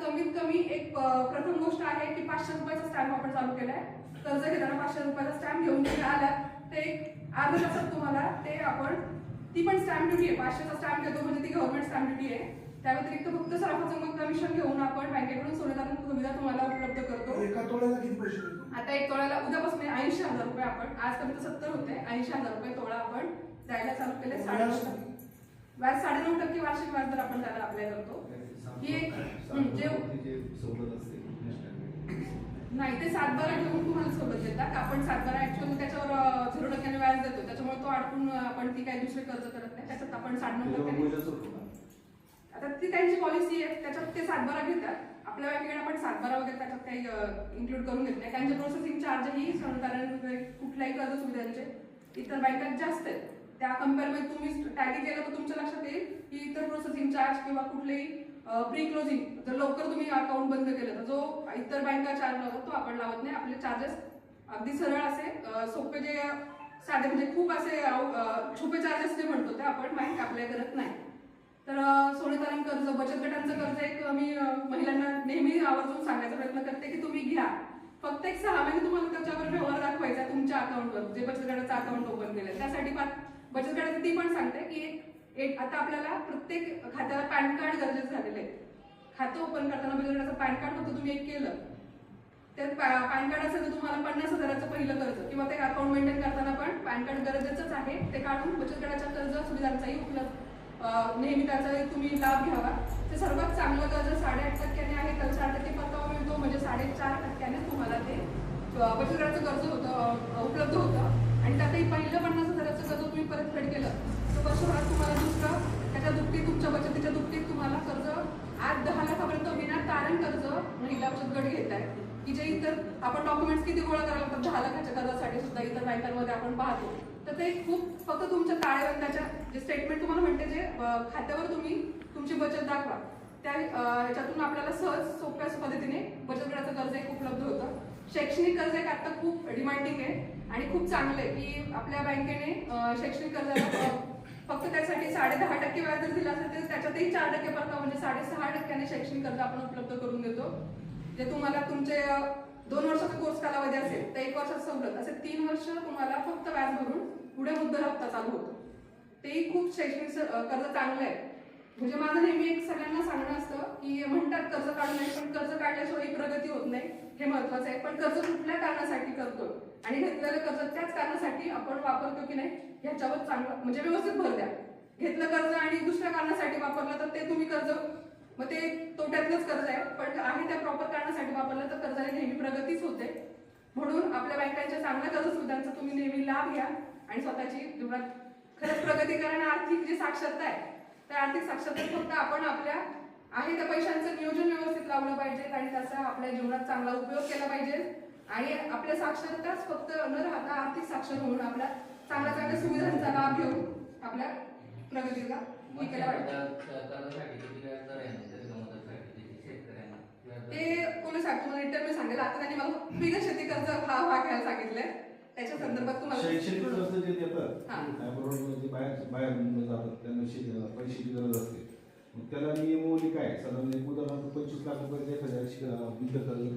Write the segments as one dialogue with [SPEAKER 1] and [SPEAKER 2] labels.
[SPEAKER 1] कमीत कमी एक प्रथम गोष्ट आहे की 500 रुपयाचा स्टॅम्प आपण चालू केलाय. कर्ज घेताना 500 रुपयाचा स्टॅम्प घेऊन तुम्ही आलात ते एक अर्ध्या तासात तुम्हाला ते आपण ती पण स्टॅम्प ड्युटी आहे. 500चा स्टॅम्प घेतो म्हणजे ती गव्हर्नमेंट स्टॅम्प ड्युटी आहे. त्या व्यतिरिक्त फक्त सराफाचं मग कमिशन घेऊन आपण बँकेकडून सोनेदार सुविधा तुम्हाला उपलब्ध करतो.
[SPEAKER 2] एका तोळ्याला किती पैसे देतो?
[SPEAKER 1] आता एक तोळ्याला उद्यापासून 80,000 रुपये आपण आजपर्यंत 70 होते 80,000 रुपये तोळा आपण द्यायला चालू केले. 9.5% व्याज 9.5% वार्षिक व्याज दर आपण त्याला अप्लाय करतो. ही एक नाही ते 7/12 घेऊन तुम्हाला सोबत देतात. आपण 7/12 ऍक्च्युअली त्याच्यावर 0% व्याज देतो त्याच्यामुळे तो अडकून आपण ती काही दुसरे कर्ज करत नाही. त्याच्यात आपण 9.5% आता ती त्यांची पॉलिसी आहे त्याच्यात ते 7/12 घेतात. आपल्या बँकेकडे आपण 7/12 वगैरे त्याच्यात काही इन्क्लूड करून घेत नाही. त्यांचे प्रोसेसिंग चार्जही कारण कुठल्याही कर्ज सुविधांचे इतर बँकात जास्त आहेत. त्या कम्पेअरमध्ये तुम्ही टॅली केलं तर तुमच्या लक्षात येईल की इतर प्रोसेसिंग चार्ज किंवा कुठलेही प्री क्लोजिंग जर लवकर तुम्ही अकाउंट बंद केलं तर जो इतर बँका चार्ज लावतात तो आपण लावत नाही. आपले चार्जेस अगदी सरळ असे सोपे जे साधे म्हणजे खूप असे छुपे चार्जेस जे म्हणतो ते आपण बँक अप्लाय करत नाही. तर सोनेतारण कर्ज बचत गटांचं कर्ज एक मी महिलांना नेहमी आवर्जून सांगायचा प्रयत्न करते की तुम्ही घ्या. फक्त एक 6 महिने तुम्हाला त्याच्यावर व्यवहार दाखवायचा तुमच्या अकाउंटवर जे बचत गटाचं अकाउंट ओपन केलं त्यासाठी बचत गटाची ती पण सांगते की एक आता आपल्याला प्रत्येक खात्याला पॅन कार्ड गरजेचं झालेलं आहे. खातं ओपन करताना बचत गटाचं पॅन कार्ड फक्त तुम्ही एक केलं त्यात पॅन कार्ड असेल तर तुम्हाला 50,000चं पहिलं कर्ज किंवा ते अकाउंट मेंटेन करताना पण पॅन कार्ड गरजेचंच आहे. ते काढून बचत गटाच्या कर्ज सुविधांचाही उपलब्ध नेहमी त्याचा तुम्ही लाभ घ्यावा. ते सर्वात चांगलं कर्ज 8.5% आहे त्याला 4% परतावा मिळतो म्हणजे 4.5% तुम्हाला ते बचत गटाचं कर्ज होतं उपलब्ध होतं. आणि त्यातही पहिलं 50,000चं कर्ज तुम्ही परतफेड केलं तर वर्षभरात तुम्हाला दुसरं त्याच्या दुप्पटीत तुमच्या बचतीच्या दुप्पटीत तुम्हाला कर्ज आज 10 लाखापर्यंत विना तारण कर्ज महिला बचत गट घेत आहे की जे इतर आपण डॉक्युमेंट्स किती गोळा करायला लागतात 10 लाखाच्या कर्जासाठी सुद्धा इतर बँकांमध्ये आपण पाहतो. तर ते खूप फक्त तुमच्या ताळेबंदाच्या जे स्टेटमेंट तुम्हाला म्हणते जे खात्यावर तुम्ही तुमची बचत दाखवा त्या ह्याच्यातून आपल्याला सहज सोप्या पद्धतीने बचत गटाचं कर्ज एक उपलब्ध होतं. शैक्षणिक कर्ज एक आता खूप डिमांडिंग आहे आणि खूप चांगलं आहे की आपल्या बँकेने शैक्षणिक कर्जाला फक्त त्यासाठी 10.5% व्याज जर दिला असेल तर त्याच्यातही 4% परतावा म्हणजे 6.5% शैक्षणिक कर्ज आपण उपलब्ध करून देतो. जे तुम्हाला तुमचे 2 वर्षाचा कोर्स कालावधी असेल तर 1 वर्षाचा सवलत असे 3 वर्ष तुम्हाला फक्त व्याज भरून पुढे मुद्दल हप्ता चालू होतो. तेही खूप शैक्षणिक कर्ज चांगलं आहे. म्हणजे माझं नेहमी एक सगळ्यांना सांगणं असतं की म्हणतात कर्ज काढू नये पण कर्ज काढल्याशिवाय प्रगती होत नाही हे महत्वाचं आहे. पण कर्ज कुठल्या कारणासाठी करतो आणि घेतलेलं कर्ज त्याच कारणासाठी आपण वापरतो की नाही ह्याच्यावर चांगलं म्हणजे व्यवस्थित भर द्या. घेतलं कर्ज आणि दुसऱ्या कारणासाठी वापरलं तर ते तुम्ही कर्ज मग ते तोट्यातलंच कर्ज आहे. पण आहे त्या प्रॉपर कारणासाठी वापरलं तर कर्जाने नेहमी प्रगतीच होते. म्हणून आपल्या बँकांच्या चांगल्या कर्ज सुविधांचा तुम्ही नेहमी लाभ घ्या आणि स्वतःची जीवनात खरंच प्रगती करा. आणि आर्थिक जी साक्षरता आहे त्या आर्थिक साक्षरतेत फक्त आपण आपल्या आहे त्या पैशांचं नियोजन व्यवस्थित लावलं पाहिजे आणि त्याचा आपल्या जीवनात चांगला उपयोग केला पाहिजे. आणि आपल्या साक्षरताच फक्त न राहता आर्थिक साक्षर होऊन आपल्या चांगल्या सुविधांचा लाभ घेऊन आपल्या प्रगतीला हे केलं पाहिजे. ते कोणी सांगतो रिटर्न मी सांगेल. आता त्यांनी मला बिगर शेती कर्ज हा घ्यायला सांगितलंय त्याच्या संदर्भात तुम्हाला
[SPEAKER 3] शैक्षणिक कर्ज जे देतात बरोबर बाहेर जातात त्यांना पैशाची गरज असते मग त्याला नियमावली काय साधारण उदाहरणार्थ 25 लाख रुपये एखाद्या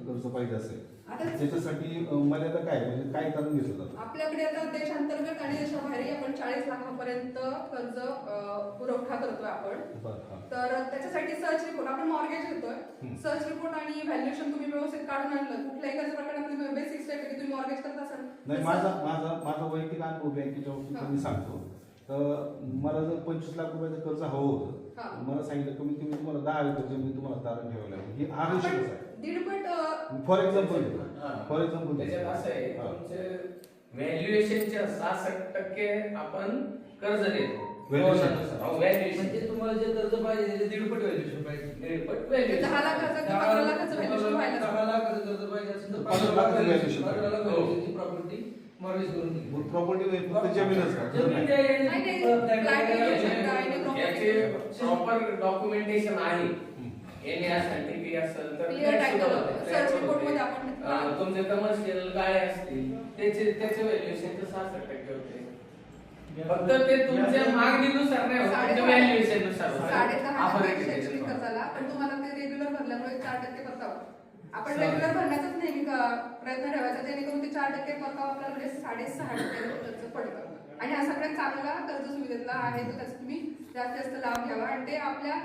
[SPEAKER 3] कर्ज पाहिजे असेल त्याच्यासाठी मर्यादा काय म्हणजे काय कारण घेतलं जातं?
[SPEAKER 1] आपल्याकडे आता देशांतर्गत आणि देशाबाहेरही आपण 40 लाखापर्यंत कर्ज पुरवठा करतोय आपण. तर त्याच्यासाठी सर्च रिपोर्ट आपण मॉर्गेज घेतोय. सर्च रिपोर्ट आणि व्हॅल्युएशन तुम्ही व्यवस्थित काढून आणलं कुठल्याही कर्ज प्रकरणात बेसिक स्टेप की तुम्ही मॉर्गेज करत असाल
[SPEAKER 3] नाही माझा वैयक्तिक अनुभव बँकेच्या बाबतीत मी सांगतो. तर मला जर 25 लाख रुपयाचं कर्ज हवं होतं मला सांगितलं कमीत कमी तुम्हाला 10 एकर जमीन तुम्हाला तारण ठेवावी लागेल. ही आवश्यकच आहे. फॉर एक्झाम्पल
[SPEAKER 4] त्याच्यात असं आहे तुमचे व्हॅल्युएशनच्या 66% आपण कर्ज देतो.
[SPEAKER 5] म्हणजे तुम्हाला जे कर्ज पाहिजे त्याचे 1.5 व्हॅल्युएशन पाहिजे.
[SPEAKER 1] 1.5 व्हॅल्युएशन 10 लाखाचं 15 लाखाचं व्हॅल्युएशन व्हायला
[SPEAKER 5] 10 लाखाचं कर्ज पाहिजे असेल तर
[SPEAKER 3] 15 लाखाचं व्हॅल्युएशन
[SPEAKER 5] ती प्रॉपर्टी मॉर्गेज करून दिली.
[SPEAKER 3] प्रॉपर्टी फक्त जमीनच
[SPEAKER 4] याचे प्रॉपर डॉक्युमेंटेशन आहे. एनएसाठी असेल तर तुमचे कमर्शियल काय असतील त्याचे व्हॅल्युएशन 66% होते. फक्त ते तुमच्या मागणीनुसार नाही होत व्हॅल्युएशन नुसार
[SPEAKER 1] शैक्षणिक कर्जाला, पण तुम्हाला ते रेग्युलर भरल्यामुळे 4% परतावा. आपण रेग्युलर भरण्याचाच नेहमी प्रयत्न ठेवायचा, जेणेकरून ते 4% परतावा आपल्याला म्हणजे 6.5% खर्च पडतं. आणि हा सगळ्यात चांगला कर्ज सुविधेतला आहे, तर त्याचा तुम्ही जास्तीत जास्त लाभ घ्यावा. आणि ते आपल्या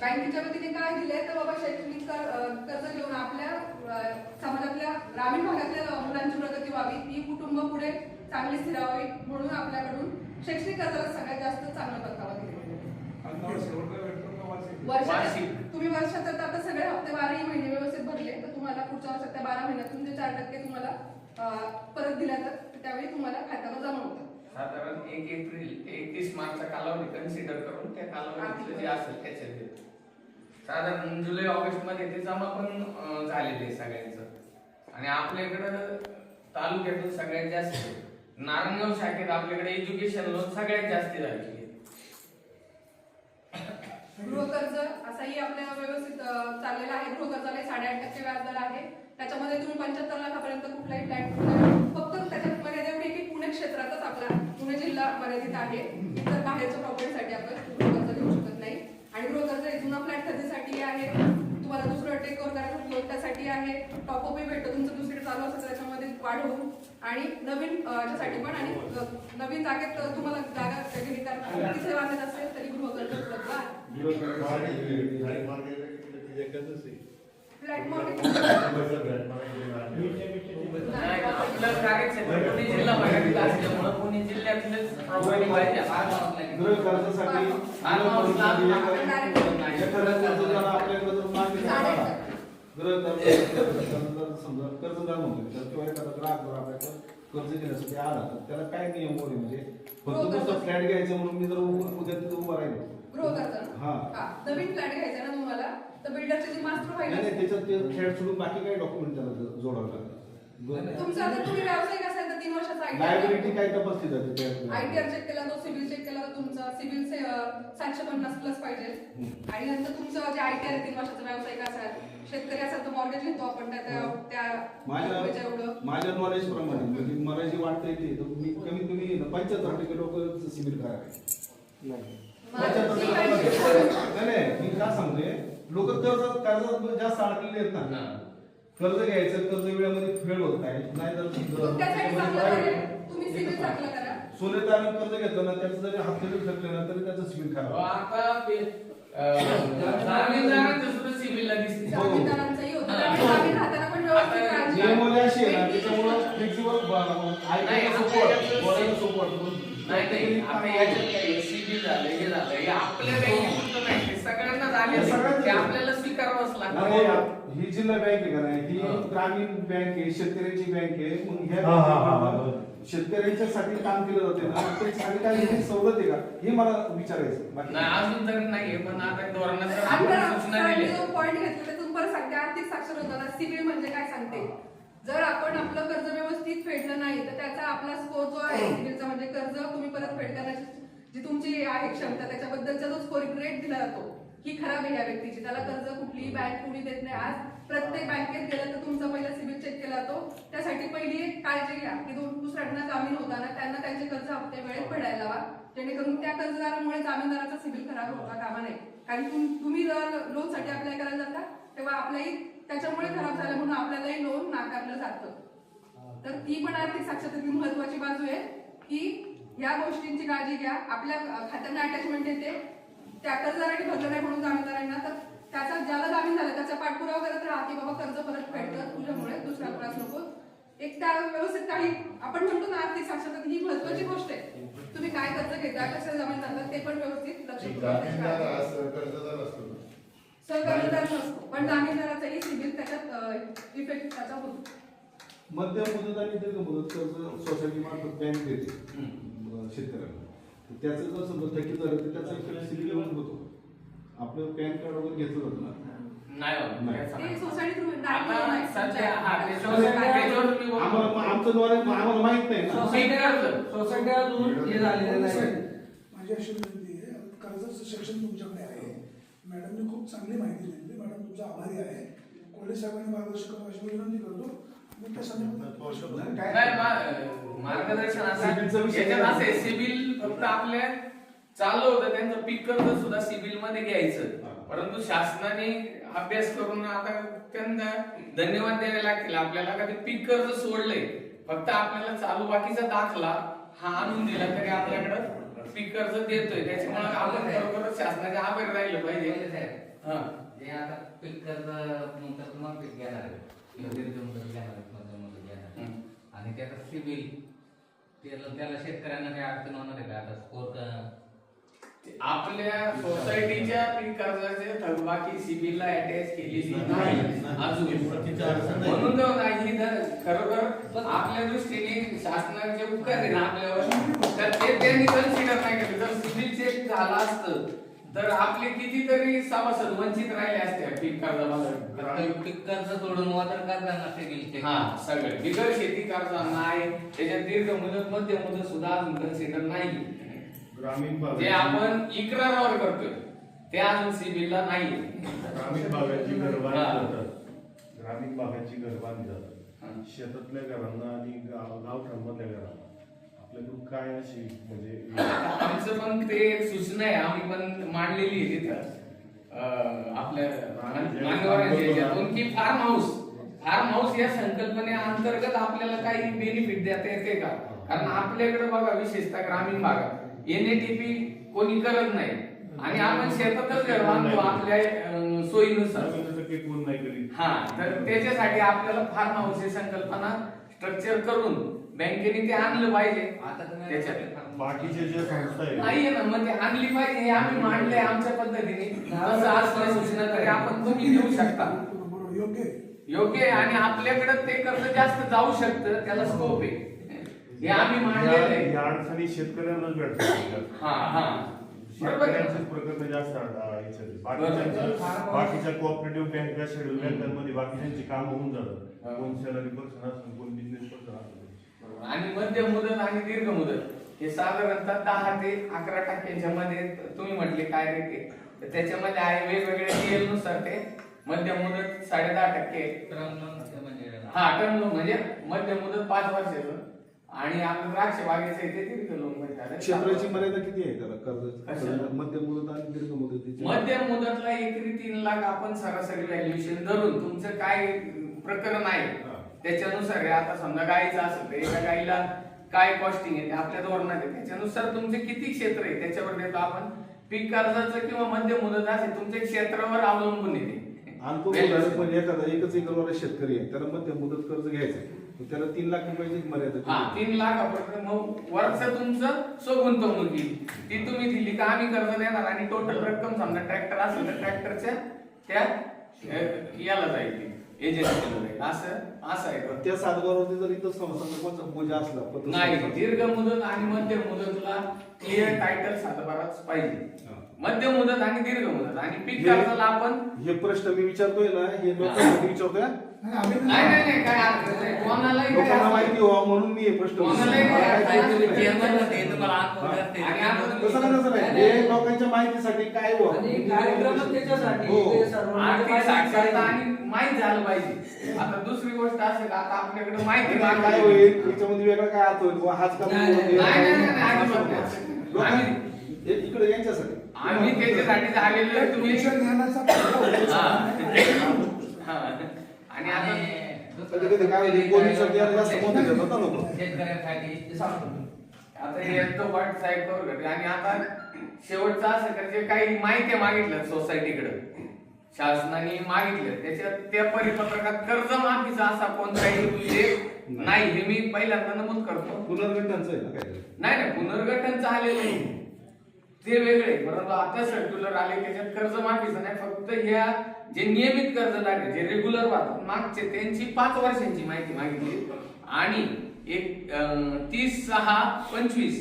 [SPEAKER 1] बँकेच्या वतीने काय दिलंय तर बाबा शैक्षणिक कर्ज घेऊन आपल्या समाजातल्या ग्रामीण भागातल्या मुलांची प्रगती व्हावी, ती कुटुंब पुढे चांगली स्थिरावी, म्हणून आपल्याकडून शैक्षणिक कर्जाला सगळ्यात जास्त चांगला परतावा दिलेला
[SPEAKER 4] वार्षिक.
[SPEAKER 1] तुम्ही वर्षात आता सगळे हप्ते 12 महिने व्यवस्थित भरले तर तुम्हाला पुढच्या वर्षात त्या 12 महिन्यातून जे 4% तुम्हाला परत दिल्या जातात, त्यावेळी तुम्हाला खात्यावर जमा होतात.
[SPEAKER 4] साधारण 1 एप्रिल ते 31 मार्चचा कालावधी कन्सिडर करून त्या कालावधीतलं जे असेल त्याच्यात देतो. साधारण जुलै ऑगस्ट मध्ये ते जमा पण झालेले आहे सगळ्यांचं. आणि आपल्याकडं तालुक्यातून सगळ्यात जास्त नारायणगाव शाखेत आपल्याकडे एज्युकेशन लोन सगळ्यात जास्त झालेली आहे.
[SPEAKER 1] गृहकर्ज असाही आपल्या व्यवस्थित चाललेला आहे. गृहकर्जाला 8.5% व्याजदर आहे. त्याच्यामध्ये तुम्ही 75 लाखापर्यंत कुठलाही फ्लॅट, फक्त त्याच्यात मर्यादा एवढी की पुणे क्षेत्रातच आपला पुणे जिल्हा मर्यादित आहे. इतर बाहेरच्या प्रॉपर्टीसाठी आपण गृहकर्ज घेऊ शकत नाही. आणि गृहकर्ज हे जुना फ्लॅट खरेदीसाठी आहे, तुम्हाला दुसरं टेक ओव्हर करायचं त्यासाठी आहे, टॉपअपही भेटतो तुमचं दुसरीकडे चालू असेल तर त्याच्यामध्ये वाढ होऊन, आणि नवीन याच्यासाठी पण, आणि नवीन जागेत तुम्हाला जागा खरेदी करता तिथे बांधत असेल तरी गृहकर्ज उपलब्ध आहे. फ्लॅट मॉर्गेज
[SPEAKER 4] नाही, आपलं कार्यक्षेत्र पुणे जिल्हा मर्यादित असल्यामुळे पुणे जिल्ह्यातलेच प्रॉपर्टी पाहिजे.
[SPEAKER 3] गृह कर्जासाठी गृह कर्ज समजा कर्जदार म्हणतो किंवा एखादा ग्राहक जर आपल्याकडे कर्ज घेण्यासाठी आला तर त्याला काय नियम वगैरे म्हणजे फक्त नुसतं फ्लॅट घ्यायचं म्हणून मी जर उद्या तिथं उभा राहिलो
[SPEAKER 1] गृहकर्ज
[SPEAKER 3] हा
[SPEAKER 1] नवीन फ्लॅट घ्यायचा ना तुम्हाला, तर बिल्डरची जी मास्टर फाईल
[SPEAKER 3] नाही त्याच्यात ते फ्लॅट सोडून बाकी काही डॉक्युमेंट त्याला जोडावं लागतं.
[SPEAKER 1] तुमचा जर तुम्ही व्यावसायिक असेल तर 3 वर्षाचा
[SPEAKER 3] लायबिलिटी काय तपासली जाते
[SPEAKER 1] आयटीआर चेक केला, तो सिबिल चेक केला तर तुमचा सिबिल 750 प्लस पाहिजे. आणि नंतर तुमचं जे आयटीआर 3 वर्षाचा व्यावसायिक असाल, शेतकरी असाल तर मॉर्गेज घेतो आपण
[SPEAKER 3] माझ्या नॉलेज प्रमाणे म्हणजे मला जे वाटतंय ते तर मी कमीत कमी 75% लोक सिबिल करावे. नाही मी काय सांगतोय, लोक कर्जात जास्त अडकलेले आहेत ना. कर्ज घ्यायचं, कर्ज वेळेमध्ये फेड होत नाही,
[SPEAKER 1] तुम्ही सिबिल चांगला करा.
[SPEAKER 3] सोने तारण कर्ज घेतलं ना त्याचं जरी हप्ते ठरले ना तरी त्याचं सिबिल खराब.
[SPEAKER 4] आता जामीनदारांचं सुद्धा सिबिलला दिसते.
[SPEAKER 1] जामीनदारांचंही होतं, जामीन राहताना पण व्यवस्थित काळजी घ्या.
[SPEAKER 3] नियमावली अशी आहे ना त्याच्यामुळं फ्लेक्सिबल
[SPEAKER 4] नाही आता याच्यात काही सिबिल झालं हे झालं हे आपल्या काही होत नाही, ते सगळ्यांना झाले, ते आपल्याला स्वीकारावंच लागतं.
[SPEAKER 3] ही जिल्हा बँक आहे का नाही, ही ग्रामीण बँक आहे, शेतकऱ्यांची बँक आहे. मग ह्या शेतकऱ्यांच्यासाठी काम केलं जाते ना, त्याच्यासाठी काही सवलत आहे का हे मला विचारायचं.
[SPEAKER 4] नाही अजून तरी नाहीये, पण आता धोरणात सूचना दिली.
[SPEAKER 1] पॉईंट घेतलं तर तुम्हाला सांगते, आर्थिक साक्षरता सिबिल म्हणजे काय सांगते. जर आपण आपलं कर्ज व्यवस्थित फेडलं नाही तर त्याचा आपला स्कोर जो आहे सिबिलचा, म्हणजे कर्ज तुम्ही परत फेड करण्याची जी तुमची आहे क्षमता, त्याच्याबद्दलचा जो स्कोरिंग रेट दिला जातो ही खराब आहे या व्यक्तीची. त्याला कर्ज कुठलीही बँक कुणी देत नाही. आज प्रत्येक बँकेत गेलं तर तुमचा पहिला सिबिल चेक केला जातो. त्यासाठी पहिली एक काळजी घ्या की दुसऱ्यांना जामीन होताना त्यांना त्यांचे कर्ज हप्ते वेळेत फेडायला लावा, जेणेकरून त्या कर्जदारामुळे जामीनदाराचा सिबिल खराब होता कामा नये. कारण तुम्ही लोन साठी अप्लाय करायला जाता तेव्हा आपल्याही त्याच्यामुळे खराब झालं म्हणून आपल्यालाही लोन नाकारलं जातं. तर ती पण आर्थिक साक्षरतेची महत्वाची बाजू आहे की या गोष्टींची काळजी घ्या. आपल्या खात्यांना अटॅचमेंट येते, त्या कर्जदाराने भरलं नाही म्हणून जामीनदारांना, तर त्याचा ज्याला जामीन झाला त्याचा पाठपुरावा करत राहा की बाबा कर्ज परत फेडतं, तुझ्यामुळे दुसरा त्रास नको. एक त्या व्यवस्थित काही आपण म्हणतो ना, आर्थिक साक्षरता ही महत्वाची गोष्ट आहे. तुम्ही काय कर्ज घेता, कसं जामीन जातात ते पण व्यवस्थित लक्ष सहकर्जदार नसतो, पण जामीनदाराचाही सिबिल त्याच्यात इफेक्ट त्याचा होतो.
[SPEAKER 3] मध्यम मुदत आणि दीर्घ मुदत कर्ज सोसायटी मार्फत बँक देते शेतकऱ्यांना. त्याचं जर समजा थकीत झालं तर त्याचा इफेक्ट सिबिल होतो. आपलं पॅन कार्ड वगैरे घेतलं जातं ना, आमचं द्वारे आम्हाला माहित नाही.
[SPEAKER 5] सोसायटी अजून हे झालेलं नाही.
[SPEAKER 2] माझी अशी विनंती आहे, कर्जाचं सेक्शन तुमच्याकडे आहे, मॅडमने खूप चांगली माहिती दिली, मॅडम तुमचा आभारी आहे. कोल्हे साहेबांनी मार्गदर्शन करावं अशी विनंती करतो.
[SPEAKER 4] मार्गदर्शन असं सिबिल फक्त आपल्या चालू होतं त्यांचं पीक कर्ज सुद्धा सिबिल मध्ये घ्यायचं. परंतु शासनाने अभ्यास करून आता त्यांना धन्यवाद द्यावे लागतील आपल्याला का ते पीक कर्ज सोडलंय. फक्त आपल्याला चालू बाकीचा दाखला हा आणून दिला तरी आपल्याकडे पीक कर्ज देतोय. त्याच्यामुळे आपण खरोखरच शासनाचे आभारी राहिलं पाहिजे. हा
[SPEAKER 5] जे आता पीक कर्ज नंतर तुम्हाला पीक घेणार आहे किंवा दीर्घ मुदत घेणार आहे, मध्यम मुदत घेणार आहे. आणि त्याचा सिबिल त्याला शेतकऱ्यांना काही अडचण होणार आहे का आता स्कोर
[SPEAKER 4] आपल्या सोसायटीच्या पीक कर्जाचे थकबाकी सिबिलला अटॅच केलेली नाही अजून. म्हणून तर नाही तर खरोखर आपल्या दृष्टीने शासनाचे उपकार आहे ना आपल्यावर, तर ते त्यांनी कन्सिडर नाही केलं. जर सिबिल चेक झाला असतं तर आपले कितीतरी सभासद वंचित राहिले असते पीक कर्जापासून.
[SPEAKER 5] पीक कर्ज सोडून वाटर कर्जांना सिबिल चेक
[SPEAKER 4] हा सगळे बिगर शेती कर्जांना आहे, त्याच्यात दीर्घ मुदत मध्य मुदत सुद्धा अजून कन्सिडर नाही.
[SPEAKER 6] ग्रामीण
[SPEAKER 4] जे आपण इकरारावर करतोय ते अजून सिबिलला नाही.
[SPEAKER 6] ग्रामीण भागाची घर बांधली जातात, ग्रामीण भागाची घर बांधली जातात. शेतातल्या घरांना आणि गावठाणमधल्या घरांना आपल्याकडून काय अशी म्हणजे
[SPEAKER 4] आमचं पण ते एक सूचना आहे, आम्ही पण मांडलेली आहे तिथं आपल्या मान्यवरांच्या ह्याच्यातून की फार्म हाऊस या संकल्पनेअंतर्गत आपल्याला काही बेनिफिट देता येते का. कारण आपल्याकडे बघा विशेषतः ग्रामीण भागात NATP कोणी करत नाही आणि आपण शेतातच घर बांधतो आपल्या सोयीनुसार.
[SPEAKER 6] कोण नाही करीत.
[SPEAKER 4] हा तर त्याच्यासाठी आपल्याला फार्म हाऊस ही संकल्पना स्ट्रक्चर करून बँकेने ते आणलं पाहिजे.
[SPEAKER 5] आता तुम्ही
[SPEAKER 4] त्याच्यात
[SPEAKER 6] बाकीचे जे संस्था आहेत
[SPEAKER 4] नाहीये ना मग ते आणली पाहिजे हे आम्ही मांडलंय आमच्या पद्धतीने. तसं असलं सूचना तरी आपण तुम्ही देऊ शकता.
[SPEAKER 2] बरोबर, योग्य आहे.
[SPEAKER 4] योग्य आहे आणि आपल्याकडे ते कर्ज जास्त जाऊ शकतं त्याला स्कोप आहे हे आम्ही मांडलेलं आहे.
[SPEAKER 6] या अडचणी शेतकऱ्यांनाच भेटतात.
[SPEAKER 4] हा हा बरोबर आहे.
[SPEAKER 6] शेतकऱ्यांचेच प्रकरण जास्त बाकीच्या कोऑपरेटिव्ह बँका शेड्यूल बँकांमध्ये बाकीच्यांची कामं होऊन जातात. कोण सॅलरी पर्सन असेल, कोण बिझनेस पर्सन असेल.
[SPEAKER 4] आणि मध्य मुदत आणि दीर्घ मुदत हे साधारणतः 10 ते 11% मध्ये तुम्ही म्हटले काय रेट आहे तर त्याच्यामध्ये आहे वेगवेगळ्या DL नुसार ते मध्य मुदत 10.5% हा टर्म लोन म्हणजे मध्य मुदत 5 वर्षाचं आणि आपलं द्राक्ष बागेचं आहे ते दीर्घ लोन मध्ये
[SPEAKER 3] क्षेत्राची मर्यादा किती आहे त्याला कर्ज
[SPEAKER 4] कशाला?
[SPEAKER 3] मध्यम मुदत आणि दीर्घ मुदतीची?
[SPEAKER 4] मध्यम मुदतला एकरी 3 लाख आपण सरासरी व्हॅल्युएशन धरून तुमचं काय प्रकरण आहे त्याच्यानुसार आहे. आता समजा गायीचं असेल तर एका गायीला काय कॉस्टिंग आहे ते आपल्या धोरणात आहे, त्याच्यानुसार तुमचे किती क्षेत्र आहे त्याच्यावर देतो आपण. पीक कर्जाचं किंवा मध्य मुदत असेल तुमच्या क्षेत्रावर अवलंबून येते.
[SPEAKER 3] म्हणजे एखादा एकच एकरवाला शेतकरी आहे त्याला मध्यम मुदत कर्ज घ्यायचं तर त्याला 3 लाख रुपयाची मर्यादा.
[SPEAKER 4] हा 3 लाखापर्यंत मग वर्ष तुमचं स्वगुंतवणुकी ती तुम्ही दिली का आम्ही कर्ज देणार आणि टोटल रक्कम समजा ट्रॅक्टर असेल तर ट्रॅक्टरच्या त्या याला जाईल एजन्सीला जाईल असं आहे.
[SPEAKER 3] त्या सातबारावरती जर इथं कोणता पूजा असला
[SPEAKER 4] नाही दीर्घ मुदत आणि मध्य मुदतला क्लिअर टायटल सातबाराच पाहिजे. मध्य मुदत आणि दीर्घ मुदत आणि पीक कर्जाला आपण
[SPEAKER 3] हे प्रश्न मी विचारतोय ना हे लोकांसाठी विचारतोय
[SPEAKER 4] नाही काय अर्थ नाही कोणालाही काय
[SPEAKER 3] लोकांना
[SPEAKER 4] अर्थ
[SPEAKER 3] माहिती
[SPEAKER 4] नाही.
[SPEAKER 3] व्हावं म्हणून मी हे प्रश्न
[SPEAKER 4] कोणालाही काय अर्थ नाही.
[SPEAKER 3] तसं नाही हे लोकांच्या माहितीसाठी काय
[SPEAKER 7] कार्यक्रम त्याच्यासाठी
[SPEAKER 3] हो.
[SPEAKER 7] ते सर्व
[SPEAKER 4] आर्थिक साक्षरता आणि माहित झालं पाहिजे. आता दुसरी गोष्ट असेल आता आपल्याकडे माहिती
[SPEAKER 3] काय
[SPEAKER 4] मागायला
[SPEAKER 3] होईल त्याच्यामध्ये वेगळा काय अर्थ होईल हाच का
[SPEAKER 7] नाही, नाही,
[SPEAKER 4] नाही, अजिबात नाही.
[SPEAKER 3] इकडे यांच्यासाठी
[SPEAKER 4] आम्ही त्याच्यासाठी झालेलो आहे. तुम्ही
[SPEAKER 2] शिक्षण ज्ञानाचा फायदा होतो.
[SPEAKER 4] हा. आणि आता
[SPEAKER 3] कधी कधी काय होईल पोलिसांनी जास्त महत्त्व देतात ना लोक.
[SPEAKER 5] शेतकऱ्यांसाठी ते सांगतो.
[SPEAKER 4] आता हे तो वाट साहेब करू घडले आणि आता शेवटचं असं का जे काही माहिती मागितलं सोसायटीकडे शासनाने मागितलं त्याच्यात त्या परिपत्रकात कर्जमाफीचा असा कोणताही उल्लेख नाही हे मी पहिल्यांदा नमूद करतो.
[SPEAKER 3] पुनर्गठनचं आहे ना काय
[SPEAKER 4] नाही पुनर्गठनचं आलेलं नाही ते वेगळे. परंतु आता सर्क्युलर आले त्याच्यात कर्जमाफीचं नाही फक्त ह्या जे नियमित कर्जदार आहे जे रेग्युलर वाहतात मागचे त्यांची 5 वर्षांची माहिती मागितली आणि एक 30/6/25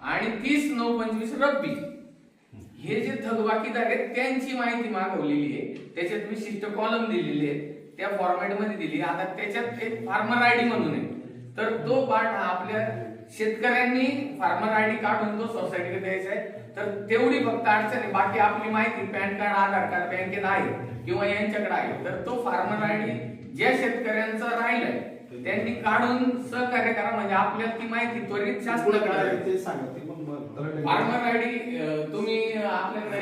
[SPEAKER 4] आणि 30/9/25 रब्बी हे जे थकबाकीदार आहेत त्यांची माहिती मागवलेली आहे. त्याच्यात विशिष्ट कॉलम दिलेले आहेत त्या फॉर्मॅट मध्ये दिली. आता त्याच्यात एक फार्मर आयडी म्हणून आहे तर तो पार्ट हा आपल्या शेतकऱ्यांनी फार्मर आयडी काढून तो सोसायटीला द्यायचा आहे. तर तेवढी फक्त अडचण आहे. बाकी आपली माहिती पॅन कार्ड आधार कार्ड बँकेत आहे किंवा यांच्याकडे आहे तर तो फार्मर आयडी ज्या शेतकऱ्यांचा राहिलाय त्यांनी काढून सहकार्य करा म्हणजे आपल्याला ती माहिती त्वरित शासनाकडे
[SPEAKER 3] ते सांगा ते पण
[SPEAKER 4] फार्मर आयडी तुम्ही आपल्याकडे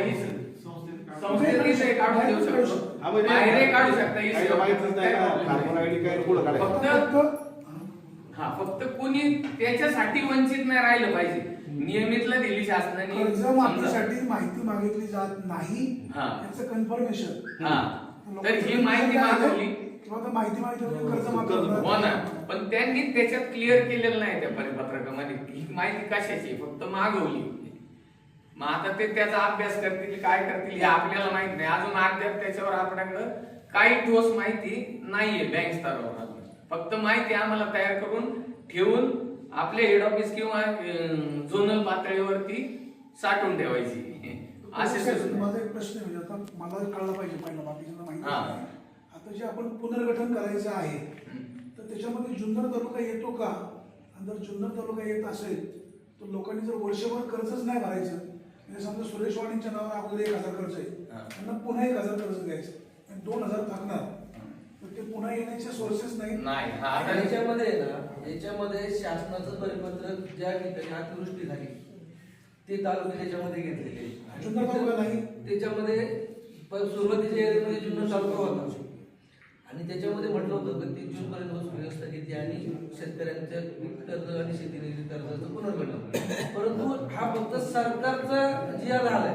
[SPEAKER 4] संस्थेने ते काढून देऊ शकतो,
[SPEAKER 3] हा, म्हणजे
[SPEAKER 4] बाहेरही काढू शकता
[SPEAKER 3] काही माहितीच नाही ना, कार्बन आयडी काय पुढं काढायचं.
[SPEAKER 4] फक्त कुणी त्याच्यासाठी वंचित नाही राहिलं पाहिजे. नियमितला दिली शासनाने
[SPEAKER 2] कर्ज
[SPEAKER 4] समजा.
[SPEAKER 2] माफीसाठी माहिती मागितली जात नाही
[SPEAKER 4] हा.
[SPEAKER 2] याचं कन्फर्मेशन.
[SPEAKER 4] हा. तर ही माहिती मागवली
[SPEAKER 2] किंवा माहिती मागितली कर्ज माफी
[SPEAKER 4] हो ना, पण त्यांनी त्याच्यात क्लिअर केलेलं नाही त्या परिपत्रकामध्ये ही माहिती कशाची, फक्त मागवली. मग आता ते त्याचा अभ्यास करतील काय करतील हे आपल्याला माहित नाही. अजून अद्याप त्याच्यावर आपल्याकडं काही ठोस माहिती नाहीये बँक स्तरावर. फक्त माहिती आम्हाला तयार करून ठेवून आपले हेड ऑफिस किंवा झोनल पातळीवरती साठवून ठेवायची असे.
[SPEAKER 2] माझा एक प्रश्न आहे, म्हणजे आता मला कळलं पाहिजे पहिला, बाकीच्यांना माहिती
[SPEAKER 4] हा.
[SPEAKER 2] नाही. आता जे आपण पुनर्गठन करायचं आहे तर त्याच्यामध्ये जुन्नर तालुका येतो का? आणि जर जुन्नर तालुका येत असेल तर लोकांनी जर वर्षभर कर्जच नाही भरायचं, म्हणजे समजा सुरेश वाणींच्या नावावर अगोदर 1,000 कर्ज आहे, त्यांना पुन्हा 1,000 कर्ज द्यायचं आणि 2,000 थकणार, तर ते पुन्हा येण्याचे सोर्सेस नाही.
[SPEAKER 4] नाही
[SPEAKER 7] याच्यामध्ये शासनाचं परिपत्रक ज्या ठिकाणी अतिवृष्टी झाली ते तालुके त्याच्यामध्ये घेतलेले.
[SPEAKER 2] जुन्नर तालुका नाही.
[SPEAKER 7] त्याच्यामध्ये सुरुवातीच्या एरियामध्ये जुन्नर तालुका होता आणि त्याच्यामध्ये म्हटलं होतं की 30 जून पर्यंत व्यवस्था घेतली आणि शेतकऱ्यांच्या पीक कर्ज आणि शेतीनिधी कर्जाचं पुनर्गठन. परंतु हा फक्त सरकारचा जी आर झालाय,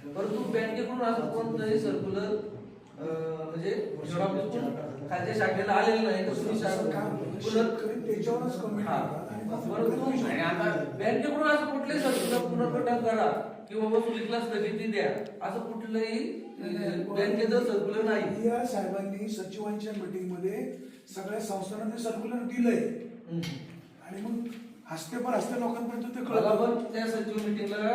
[SPEAKER 7] परंतु बँकेकडून असं कोणतंही सर्क्युलर म्हणजे खालच्या शाखेला आलेलं नाही. तर तुम्ही
[SPEAKER 2] त्याच्यावरच कमी
[SPEAKER 4] आणि आता
[SPEAKER 7] बँकेकडून असं कुठलंही सर्क्युलर पुनर्गठन करा किंवा वसुलीला स्थगिती द्या असं कुठलंही बँकेचं सर्क्युलर नाही.
[SPEAKER 2] या साहेबांनी सचिवांच्या मीटिंग मध्ये सगळ्या संस्थांना सर्क्युलर दिलंय आणि मग हस्तेपर हस्ते लोकांपर्यंत ते
[SPEAKER 7] मला
[SPEAKER 2] कळलं.
[SPEAKER 7] पण त्या सचिव मिटिंगला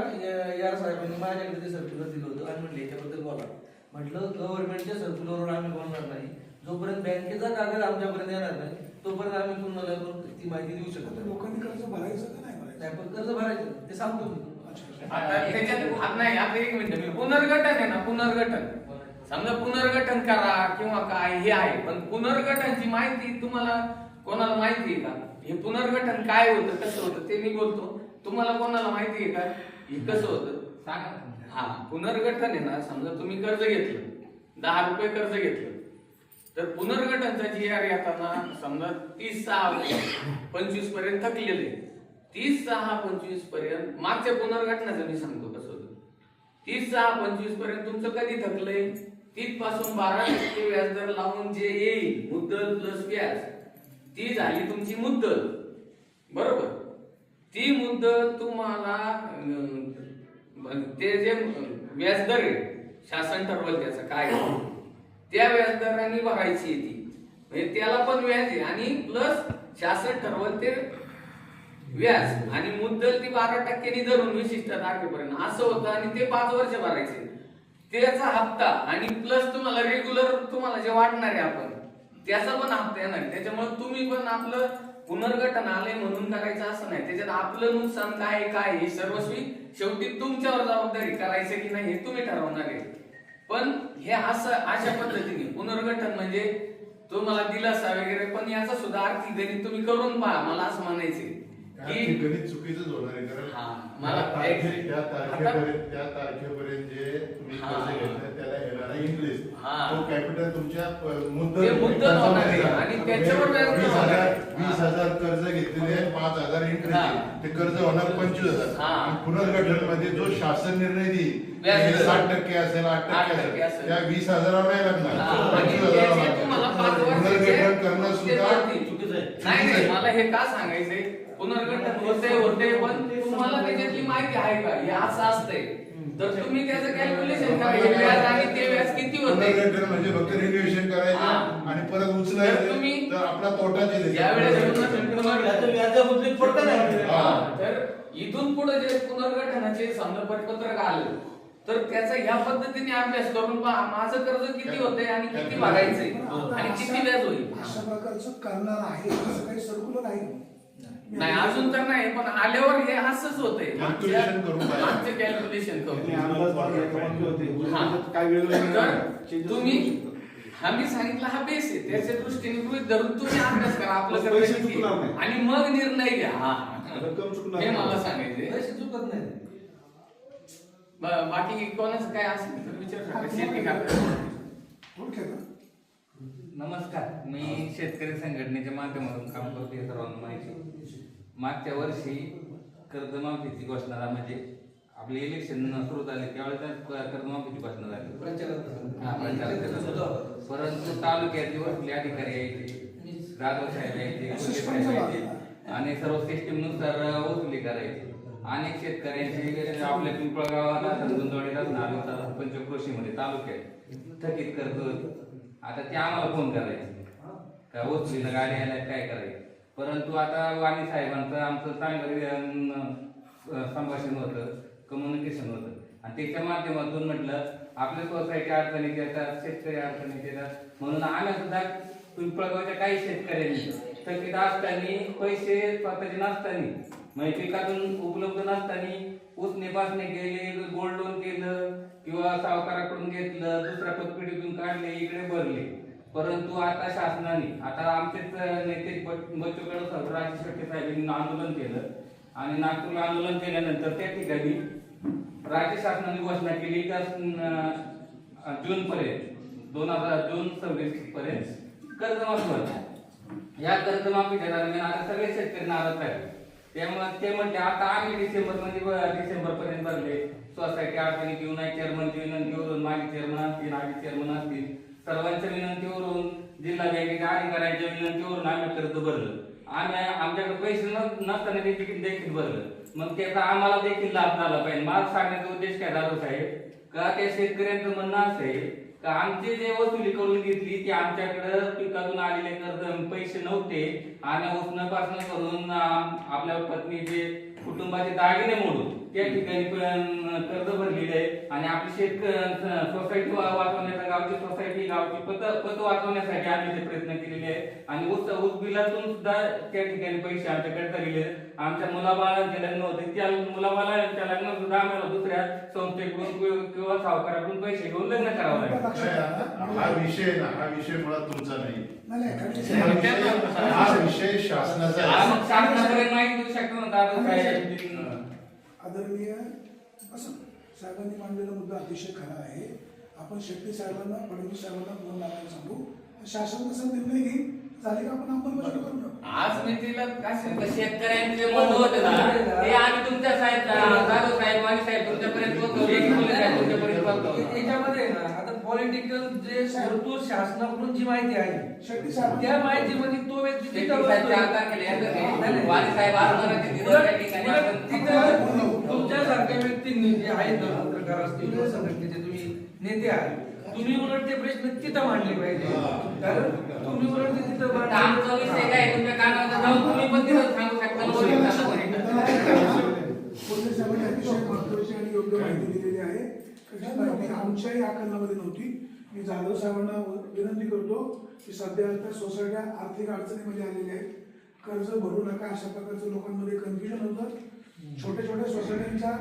[SPEAKER 7] या साहेबांनी माझ्याकडे ते सर्क्युलर दिलं होतं आणि म्हटलं याच्याबद्दल बोला. म्हटलं गव्हर्नमेंटच्या सर्क्युलरवर आम्ही बोलणार नाही, जोपर्यंत बँकेचा कागद आमच्यापर्यंत येणार नाही तोपर्यंत आम्ही तुम्हाला ती माहिती देऊ शकत नाही.
[SPEAKER 2] लोकांनी कर्ज भरायचं का नाही भरायचं?
[SPEAKER 7] नाही, पण कर्ज भरायचं ते सांगतो मी.
[SPEAKER 4] आता त्याच्यात नाही. आता एक मिनिट, मी पुनर्गठन आहे ना, पुनर्गठन समजा पुनर्गठन करा किंवा काय हे आहे, पण पुनर्गठनची माहिती तुम्हाला कोणाला माहिती आहे का? हे पुनर्गठन काय होतं कसं होतं ते मी बोलतो, तुम्हाला कोणाला माहिती आहे का हे कसं होतं
[SPEAKER 5] सांगा ना.
[SPEAKER 4] हा, पुनर्गठन आहे ना, समजा तुम्ही कर्ज घेतलं 10 रुपये कर्ज घेतलं तर पुनर्गठनचा जी आर येताना समजा 30/6/25 पर्यंत थकलेले 30/6/25 पर्यंत मागच्या पुनर्गठनाचं मी सांगतो कसं होतं. 30/6/25 पर्यंत तुमचं कधी थकलंय, तिथपासून 12% व्याजदर लावून जे येईल मुद्दल प्लस व्याज ती झाली तुमची मुद्दल, बरोबर. ती मुद्दल तुम्हाला ते जे व्याजदर आहे शासन ठरवलं त्याचं काय त्या व्याजदराने भरायची ती, म्हणजे त्याला पण व्याज आहे आणि प्लस शासन ठरवलं ते व्याज आणि मुद्दल ती 12% धरून विशिष्ट तारखेपर्यंत असं होतं आणि ते 5 वर्ष भरायचे त्याचा हप्ता आणि प्लस तुम्हाला रेग्युलर तुम्हाला जे वाटणार आहे आपण त्याचा पण हप्ता येणार आहे. त्याच्यामुळे तुम्ही पण आपलं पुनर्गठन आलंय म्हणून करायचं असं नाही, त्याच्यात आपलं नुकसान काय हे सर्वस्वी शेवटी तुमच्यावर जबाबदारी करायचं की नाही हे तुम्ही ठरवणार आहे. पण हे असं अशा पद्धतीने पुनर्गठन म्हणजे तुम्हाला दिलासा वगैरे, पण याचा सुद्धा आर्थिक गणित तुम्ही करून पहा. मला असं म्हणायचंय की
[SPEAKER 6] गणित चुकीचंच होणार आहे, कारण
[SPEAKER 4] हा, मला
[SPEAKER 6] त्या तारखेपर्यंत जे तुम्ही कर्ज घेतलं त्याला येणारा इंटरेस्ट तो कॅपिटल तुमच्या
[SPEAKER 4] मुद्दल होणार आहे आणि त्याच्यावर व्याज होणार आहे.
[SPEAKER 6] 20,000 कर्ज घेतलेले 5,000 इंटरेस्ट ते कर्ज होणार 25,000 आणि पुनर्गठन मध्ये जो शासन निर्णय देईल 60% असेल 8% असेल त्या 20,000 नाही लागणार, 25,000 पुनर्गठन करणं सुद्धा चुकीचं आहे.
[SPEAKER 4] नाही, मला हे का सांगायचंय, पुनर्गठन होते पण तुम्हाला त्याच्यातली माहिती आहे का हे असं असतंय तर तुम्ही त्याचं कॅल्क्युलेशन करा, हे व्याज आणि ते व्याज किती होते.
[SPEAKER 6] पुनर्गठन म्हणजे फक्त रिन्युएशन करायचं आणि परत उचलायचं
[SPEAKER 4] तुम्ही
[SPEAKER 6] तर आपला तोटाच
[SPEAKER 4] ज्यावेळेस
[SPEAKER 6] हा.
[SPEAKER 4] तर इथून पुढे जे पुनर्गठनाचे समजा परिपत्रक आलं तर त्याचा ह्या पद्धतीने अभ्यास करून पहा माझं कर्ज किती होते आणि किती भरायचंय आणि किती व्याज होईल.
[SPEAKER 2] अशा प्रकारचं करणार आहे असं काही सर्क्युलर आहे
[SPEAKER 4] नाही अजून तर नाही, पण आल्यावर हे असंच होतंय
[SPEAKER 6] Calculation करून पाहिजे.
[SPEAKER 4] मागचे कॅल्क्युलेशन
[SPEAKER 3] त्यांनी
[SPEAKER 4] करून.
[SPEAKER 3] अंदाज बांधला होते
[SPEAKER 4] हा.
[SPEAKER 3] काय वेगळं
[SPEAKER 4] तर तुम्ही हा मी सांगितलं हा बेस आहे त्याच्या दृष्टीने गृहीत धरून तुम्ही अभ्यास करा आपलं कर्ज
[SPEAKER 3] पैसे
[SPEAKER 4] किती
[SPEAKER 3] चुकणार नाही.
[SPEAKER 4] आणि मग निर्णय घ्या. हा
[SPEAKER 3] रक्कम चुकणार
[SPEAKER 4] हे
[SPEAKER 3] नाही.
[SPEAKER 4] मला सांगायचंय.
[SPEAKER 7] पैसे चुकत नाही.
[SPEAKER 4] बाकी कोणाचं काय असेल तर विचारू शकता. शेती करतात.
[SPEAKER 2] थोडक्यात ना.
[SPEAKER 5] नमस्कार, मी शेतकरी संघटनेच्या माध्यमातून काम करतो हे सर्वांना माहिती. मागच्या वर्षी कर्जमाफीची घोषणा म्हणजे आपले इलेक्शन सुरू झाले त्यावेळेस कर्जमाफीची घोषणा झाली. परंतु तालुक्यातले वसले अधिकारी यायचे, जाधव साहेब यायचे, कोल्हे साहेब यायचे आणि सर्व सिस्टीमनुसार वसुली करायची. अनेक शेतकऱ्यांची आपल्या पिंपळगावाला गुंजवणीला नालुता पंचक्रोशीमध्ये तालुक्यात थकीत कर्ज होतं. आता ते आम्हाला फोन करायचे का वसुलीला गाडी आल्या काय करायचं. परंतु आता वाणी साहेबांचं आमचं चांगलं संभाषण होतं, कम्युनिकेशन होतं आणि त्याच्या माध्यमातून म्हटलं आपल्या सोसायटी अडचणीत येतात, शेतकरी अडचणीत येतात, म्हणून आम्ही सुद्धा पिंपळगावच्या काही शेतकऱ्यांनी थकीत असताना पैसे स्वतःचे नसताना म्हणजे पिकातून उपलब्ध नसताना उसने पासने केले, गोल्ड लोन केलं किंवा सावकाराकडून घेतलं, दुसऱ्या पतपेढीतून काढले, इकडे भरले. परंतु आता शासनाने आता आमचेच नेते बच्चू कडू साहेब, राजेश शेट्टी साहेबांनी आंदोलन केलं आणि नागपूरला आंदोलन केल्यानंतर त्या ठिकाणी राज्य शासनाने घोषणा केली की जून पर्यंत 2026 पर्यंत कर्जमाफी होणार. या कर्जमाफीच्या दरम्यान आता सगळे शेतकरी नाराज आहेत. त्यामुळे ते म्हणते आता आम्ही डिसेंबर पर्यंत भरले, सोसायटी अडचणीत येऊ नये, चेअरमनची विनंतीवरून, माजी चेअरमन असतील, आधी चेअरमन असतील, सर्वांच्या विनंतीवरून, जिल्हा बँकेच्या अधिकाऱ्यांच्या विनंतीवरून आम्ही कर्ज भरलं. आम्ही आमच्याकडे पैसे नसताना देखील भरलं. मग त्याचा आम्हाला देखील लाभ झाला पाहिजे. माझा सांगण्याचा उद्देश काय जाधव साहेब का त्या शेतकऱ्यांचं म्हणणं असं आहे का आमचे जे वसुली करून घेतली ती आमच्याकडे पिकातून आलेले कर्ज पैसे नव्हते आणि उसणपासनं करून आपल्या पत्नीचे कुटुंबाचे दागिने मोडून त्या ठिकाणी कर्ज भरलेले आहे आणि आपली सोसायटी वाचवण्याचा, गावची सोसायटी, गावची पत वाचवण्यासाठी आम्ही ते प्रयत्न केलेले आहे आणि ऊस बिलातून सुद्धा त्या ठिकाणी पैसे आमच्याकडे दिलेले. आमच्या मुलाबाळांचे लग्न होते, त्या मुलाबाळांच्या लग्न सुद्धा आम्हाला दुसऱ्या संस्थेकडून किंवा सावकाराकडून पैसे घेऊन लग्न करावं लागेल.
[SPEAKER 6] हा विषय मुळात तुमचा नाही.
[SPEAKER 2] नाही,
[SPEAKER 6] हा विषय शासनाचा आहे.
[SPEAKER 5] शासनापर्यंत माहिती देऊ शकतो ना दादा साहेब.
[SPEAKER 2] आदरणीय असं साहेबांनी मांडलेला मुद्दा अतिशय खरा आहे. आपण शेट्टी साहेबांना, फडणवीस साहेबांना फोन लावायला सांगू, शासन कसा निर्णय घेईल झाले का आपण अंमलबजावणी करू नका.
[SPEAKER 4] आज मी तिला काय
[SPEAKER 5] शेतकऱ्यांचे जे मत होते ना ते आम्ही तुमच्या साहेब, जाधव साहेब, वाणी साहेब तुमच्यापर्यंत पोहोचवले, तुमच्यापर्यंत पोहोचवले.
[SPEAKER 7] याच्यामध्ये ना आता पॉलिटिकल जे भरपूर शासनाकडून जी माहिती आहे
[SPEAKER 2] शेट्टी साहेब
[SPEAKER 7] त्या माहितीमध्ये तो व्यक्ती
[SPEAKER 5] शेट्टी साहेब 4 तारखेला येतात. वाणी साहेब आजपर्यंत तिथं त्या ठिकाणी आपण
[SPEAKER 7] तुमच्यासारख्या व्यक्तींनी जे आहेत ना, पत्रकार असतील किंवा संघटनेचे तुम्ही नेते आहात, तुम्ही उलट ते प्रश्न तिथं मांडले पाहिजे. कारण तुम्ही उलट ते तिथं
[SPEAKER 5] आमचा विषय काय तुमच्या कानावर जाऊन तुम्ही पण तिथं सांगू शकता.
[SPEAKER 2] पोलीस साहेबांनी अतिशय महत्वाची आणि योग्य माहिती दिलेली आहे. कशी माहिती आमच्याही आकलनामध्ये नव्हती. मी जाधव साहेबांना विनंती करतो की सध्या तर सोसायट्या आर्थिक अडचणीमध्ये आलेल्या आहेत, कर्ज भरू नका अशा प्रकारचं लोकांमध्ये कन्फ्युजन होतं. छोट्या छोट्या सोसायट्यांच्या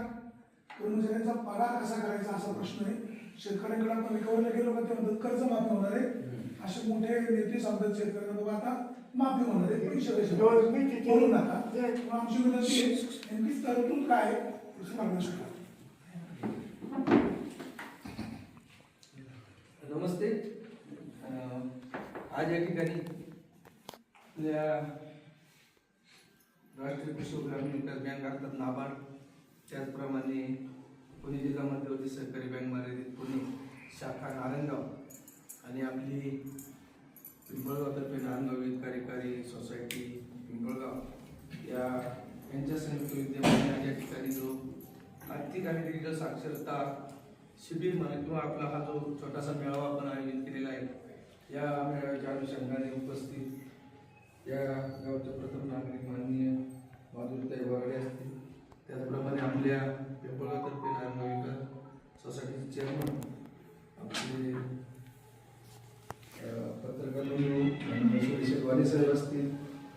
[SPEAKER 2] कर्मचाऱ्यांचा पगार कसा करायचा असा प्रश्न आहे. शेतकऱ्यांकडे आपण रिकव्हरीला गेलो का ते म्हणतात कर्ज माफी होणार आहे. असे मोठे नेते सांगतात शेतकऱ्यांना बाबा आता माफी होणार आहे, पैसे बोलू नका. आमची विनंती आहे नेमकी तरतूद काय मार्गदर्शन.
[SPEAKER 7] नमस्ते. आज या ठिकाणी आपल्या राष्ट्रीय कृषी ग्रामीण विकास बँक अर्थात नाबार्ड, त्याचप्रमाणे पुणे जिल्हा मध्यवर्ती सहकारी बँक मर्यादित पुणे शाखा नारायणगाव आणि आपली पिंपळगावतर्फे नारायणगाव विविध कार्यकारी सोसायटी पिंपळगाव यांच्या संयुक्त विद्यमाने आज या ठिकाणी जो आर्थिक आणि डिजिटल साक्षरता शिबिर म्हणा किंवा आपला हा जो छोटासा मेळावा आपण आयोजित केलेला आहे, या मेळाव्याच्या अनुषंगाने उपस्थित या गावचे प्रथम नागरिक माननीय माधुरीताई वागडे असतील, त्याचप्रमाणे आपल्या पिंपळगावतर्फे नारायणगाव विकास सोसायटीचे चेअरमन आपले पत्रकार बंधू वाणी साहेब असतील,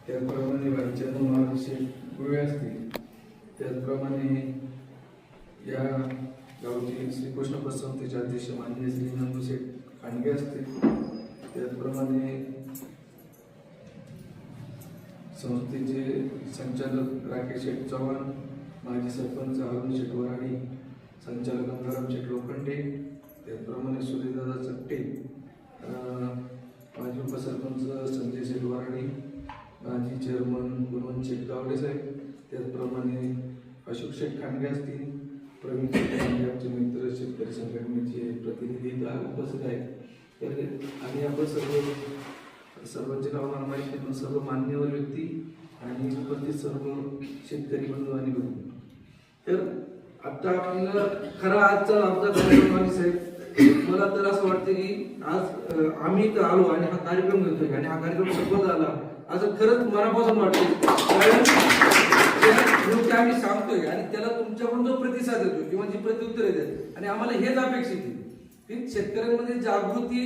[SPEAKER 7] त्याचप्रमाणे व्हाईस चेअरमन महाराज गुळे असतील, त्याचप्रमाणे या गावचे श्रीकृष्ण पतसंस्थेचे अध्यक्ष माननीय श्री नंदुशेठ खांडगे असतील, त्याचप्रमाणे संस्थेचे संचालक राकेश शेठ चव्हाण, माजी सरपंच अरुण शेठ वराडी,
[SPEAKER 8] संचालक गंगाराम शेठ लोखंडे, त्याचप्रमाणे सूर्यदादा चट्टे, माजी उपसरपंच संजय शेठ वराडे, माजी चेअरमन गुणवंत शेठ गावडे साहेब, त्याचप्रमाणे अशोक शेठ खांडगे असतील, प्रवीण शेठ खांडगे आमचे मित्र शेतकरी संघटनेचे प्रतिनिधी उपस्थित आहेत. तर आणि आपण सर्वांचे नाव मला माहिती आहे, पण सर्व मान्यवर व्यक्ती आणि उपस्थित सर्व शेतकरी बंधू आणि भगिनी. तर आता आपल्याला खरा आजचा आमचा कार्यक्रम आहे साहेब. मला तर असं वाटतं की आज आम्ही इथं आलो आणि हा कार्यक्रम घेतोय आणि हा कार्यक्रम सफल झाला असं खरंच मनापासून वाटतं. कारण जे आम्ही सांगतोय आणि त्याला तुमच्याकडून जो प्रतिसाद येतो किंवा जी प्रत्युत्तर येतात आणि आम्हाला हेच अपेक्षित आहे की शेतकऱ्यांमध्ये जागृती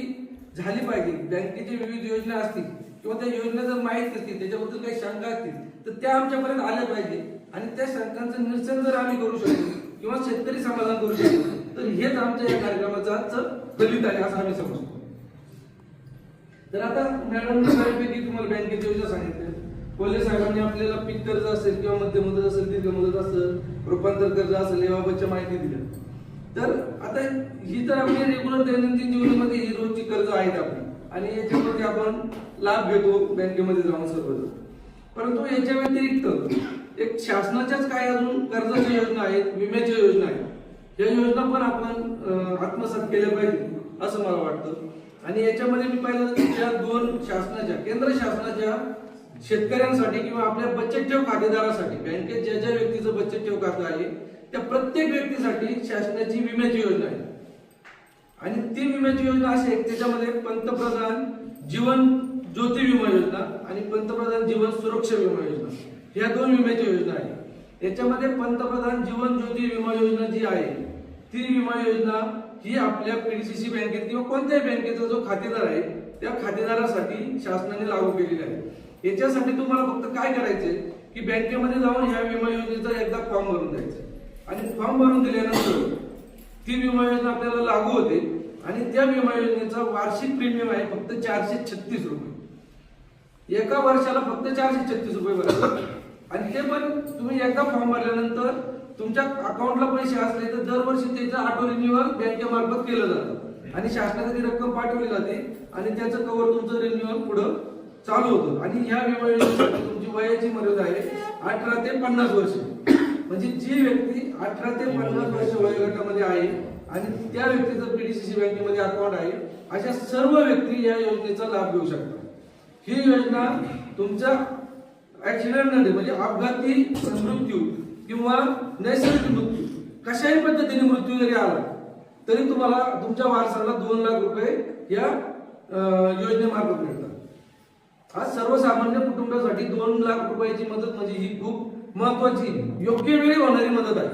[SPEAKER 8] झाली पाहिजे. बँकेची विविध योजना असतील किंवा त्या योजना जर माहीत नसतील, त्याच्याबद्दल काही शंका असतील तर त्या आमच्यापर्यंत आल्या पाहिजे आणि त्या शंकांचं निरसन जर आम्ही करू शकतो किंवा शेतकरी समाधान करू शकतो तर हेच आमच्या या कार्यक्रमाचं फलित आहे असं आम्ही समजतो. तर आता मॅडमने बऱ्यापैकी तुम्हाला बँकेची योजना सांगितली. कोल्हे साहेबांनी आपल्याला पीक कर्ज असेल किंवा मध्य मुदत असेल, दीर्घ मुदत असेल, रूपांतर कर्ज असेल याबाबतच्या माहिती दिल्या. तर आता ही तर आपली रेग्युलर दैनंदिन जीवनामध्ये ही रोजची कर्ज आहेत आपली आणि याच्यामध्ये आपण लाभ घेतो बँकेमध्ये जाऊन सर्वजण. परंतु याच्या व्यतिरिक्त एक शासनाच्याच काही अजून कर्जाच्या योजना आहेत, विम्याच्या योजना आहेत. या योजना पण आपण आत्मसात केल्या पाहिजे असं मला वाटतं. आणि याच्यामध्ये मी पाहिलं त्या दोन शासनाच्या, केंद्र शासनाच्या शेतकऱ्यांसाठी किंवा आपल्या बचत ठेव खातेदारासाठी बँकेत ज्या ज्या व्यक्तीचं बचत ठेव खातं आहे त्या प्रत्येक व्यक्तीसाठी शासनाची विम्याची योजना आहे. आणि ती विम्याची योजना अशी आहे, त्याच्यामध्ये पंतप्रधान जीवन ज्योती विमा योजना आणि पंतप्रधान जीवन सुरक्षा विमा योजना ह्या दोन विम्याच्या योजना आहेत. याच्यामध्ये पंतप्रधान जीवन ज्योती विमा योजना जी आहे ती विमा योजना ही आपल्या पीडीसीसी बँकेत किंवा कोणत्याही बँकेचा जो खातेदार आहे त्या खातेदारासाठी शासनाने लागू केलेली आहे. याच्यासाठी तुम्हाला फक्त काय करायचंय की बँकेमध्ये जाऊन ह्या विमा योजनेचा एकदा फॉर्म भरून द्यायचा आणि फॉर्म भरून दिल्यानंतर ती विमा योजना आपल्याला लागू होते आणि त्या विमा योजनेचा वार्षिक प्रीमियम आहे फक्त 436 रुपये. एका वर्षाला फक्त 436 रुपये भरायचे आणि ते पण तुम्ही एकदा फॉर्म भरल्यानंतर तुमच्या अकाउंटला पैसे असले तर दरवर्षी त्याचं ऑटो रिन्युअल बँकेमार्फत केलं जातं आणि शासनाकडे ती रक्कम पाठवली जाते आणि त्याचं कव्हर तुमचं रिन्युअल पुढं चालू होतं. आणि ह्या विमा योजनेसाठी तुमची वयाची मर्यादा आहे 18 ते 50 वर्ष. म्हणजे जी व्यक्ती 18 ते 50 वर्ष वयोगटामध्ये आहे आणि त्या व्यक्तीचं पीडीसीसी बँकेमध्ये अकाउंट आहे अशा सर्व व्यक्ती या योजनेचा लाभ घेऊ शकतात. ही योजना तुमचा ऍक्सिडेंट म्हणजे अपघाती मृत्यू किंवा नैसर्गिक मृत्यू कशाही पद्धतीने मृत्यू जरी आला तरी तुम्हाला तुमच्या वारसाला 2 लाख रुपये या योजनेमार्फत मिळतात. आज सर्वसामान्य कुटुंबासाठी 2 लाख रुपयाची मदत म्हणजे ही खूप महत्वाची योग्य वेळी होणारी मदत आहे.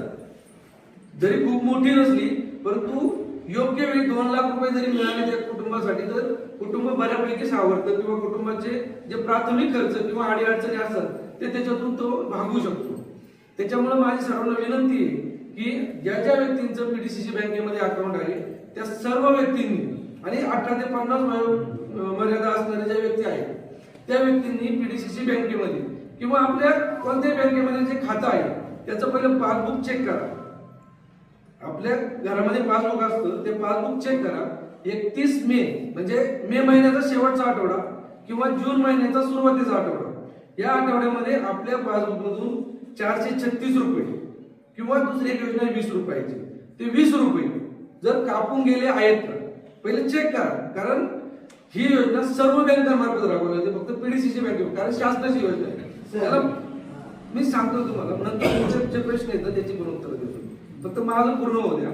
[SPEAKER 8] जरी खूप मोठी नसली परंतु योग्य वेळी 2 लाख रुपये जरी मिळाले त्या कुटुंबासाठी तर कुटुंब बऱ्यापैकी सावरतं किंवा कुटुंबाचे जे प्राथमिक खर्च किंवा अडीअडचणी असतात ते त्याच्यातून तो भागवू शकतो. त्याच्यामुळे माझी सर्वांना विनंती आहे की ज्या ज्या व्यक्तींचं पीडीसीसी बँकेमध्ये अकाउंट आहे त्या सर्व व्यक्तींनी आणि 18 ते 50 मर्यादा असणाऱ्या ज्या व्यक्ती आहेत त्या व्यक्तींनी पीडीसीसी बँकेमध्ये किंवा आपल्या कोणत्याही बँकेमध्ये जे खातं आहे त्याचं पहिलं पासबुक चेक करा. आपल्या घरामध्ये पासबुक असतं ते पासबुक चेक करा. 31 मे म्हणजे मे महिन्याचा शेवटचा आठवडा किंवा जून महिन्याचा सुरुवातीचा आठवडा या आठवड्यामध्ये आपल्या पासबुकमधून 436 रुपये किंवा दुसरी एक योजना 20 रुपयाची ते 20 रुपये जर कापून गेले आहेत का पहिले चेक करा. कारण ही योजना सर्व बँकांमार्फत राबवली जाते, फक्त पीडीसीसी बँके कारण शासनाची योजना आहे. त्याला मी सांगतो तुम्हाला नंतर जे प्रश्न येतात त्याची पण उत्तर देतो. फक्त माझं पूर्ण होऊ द्या.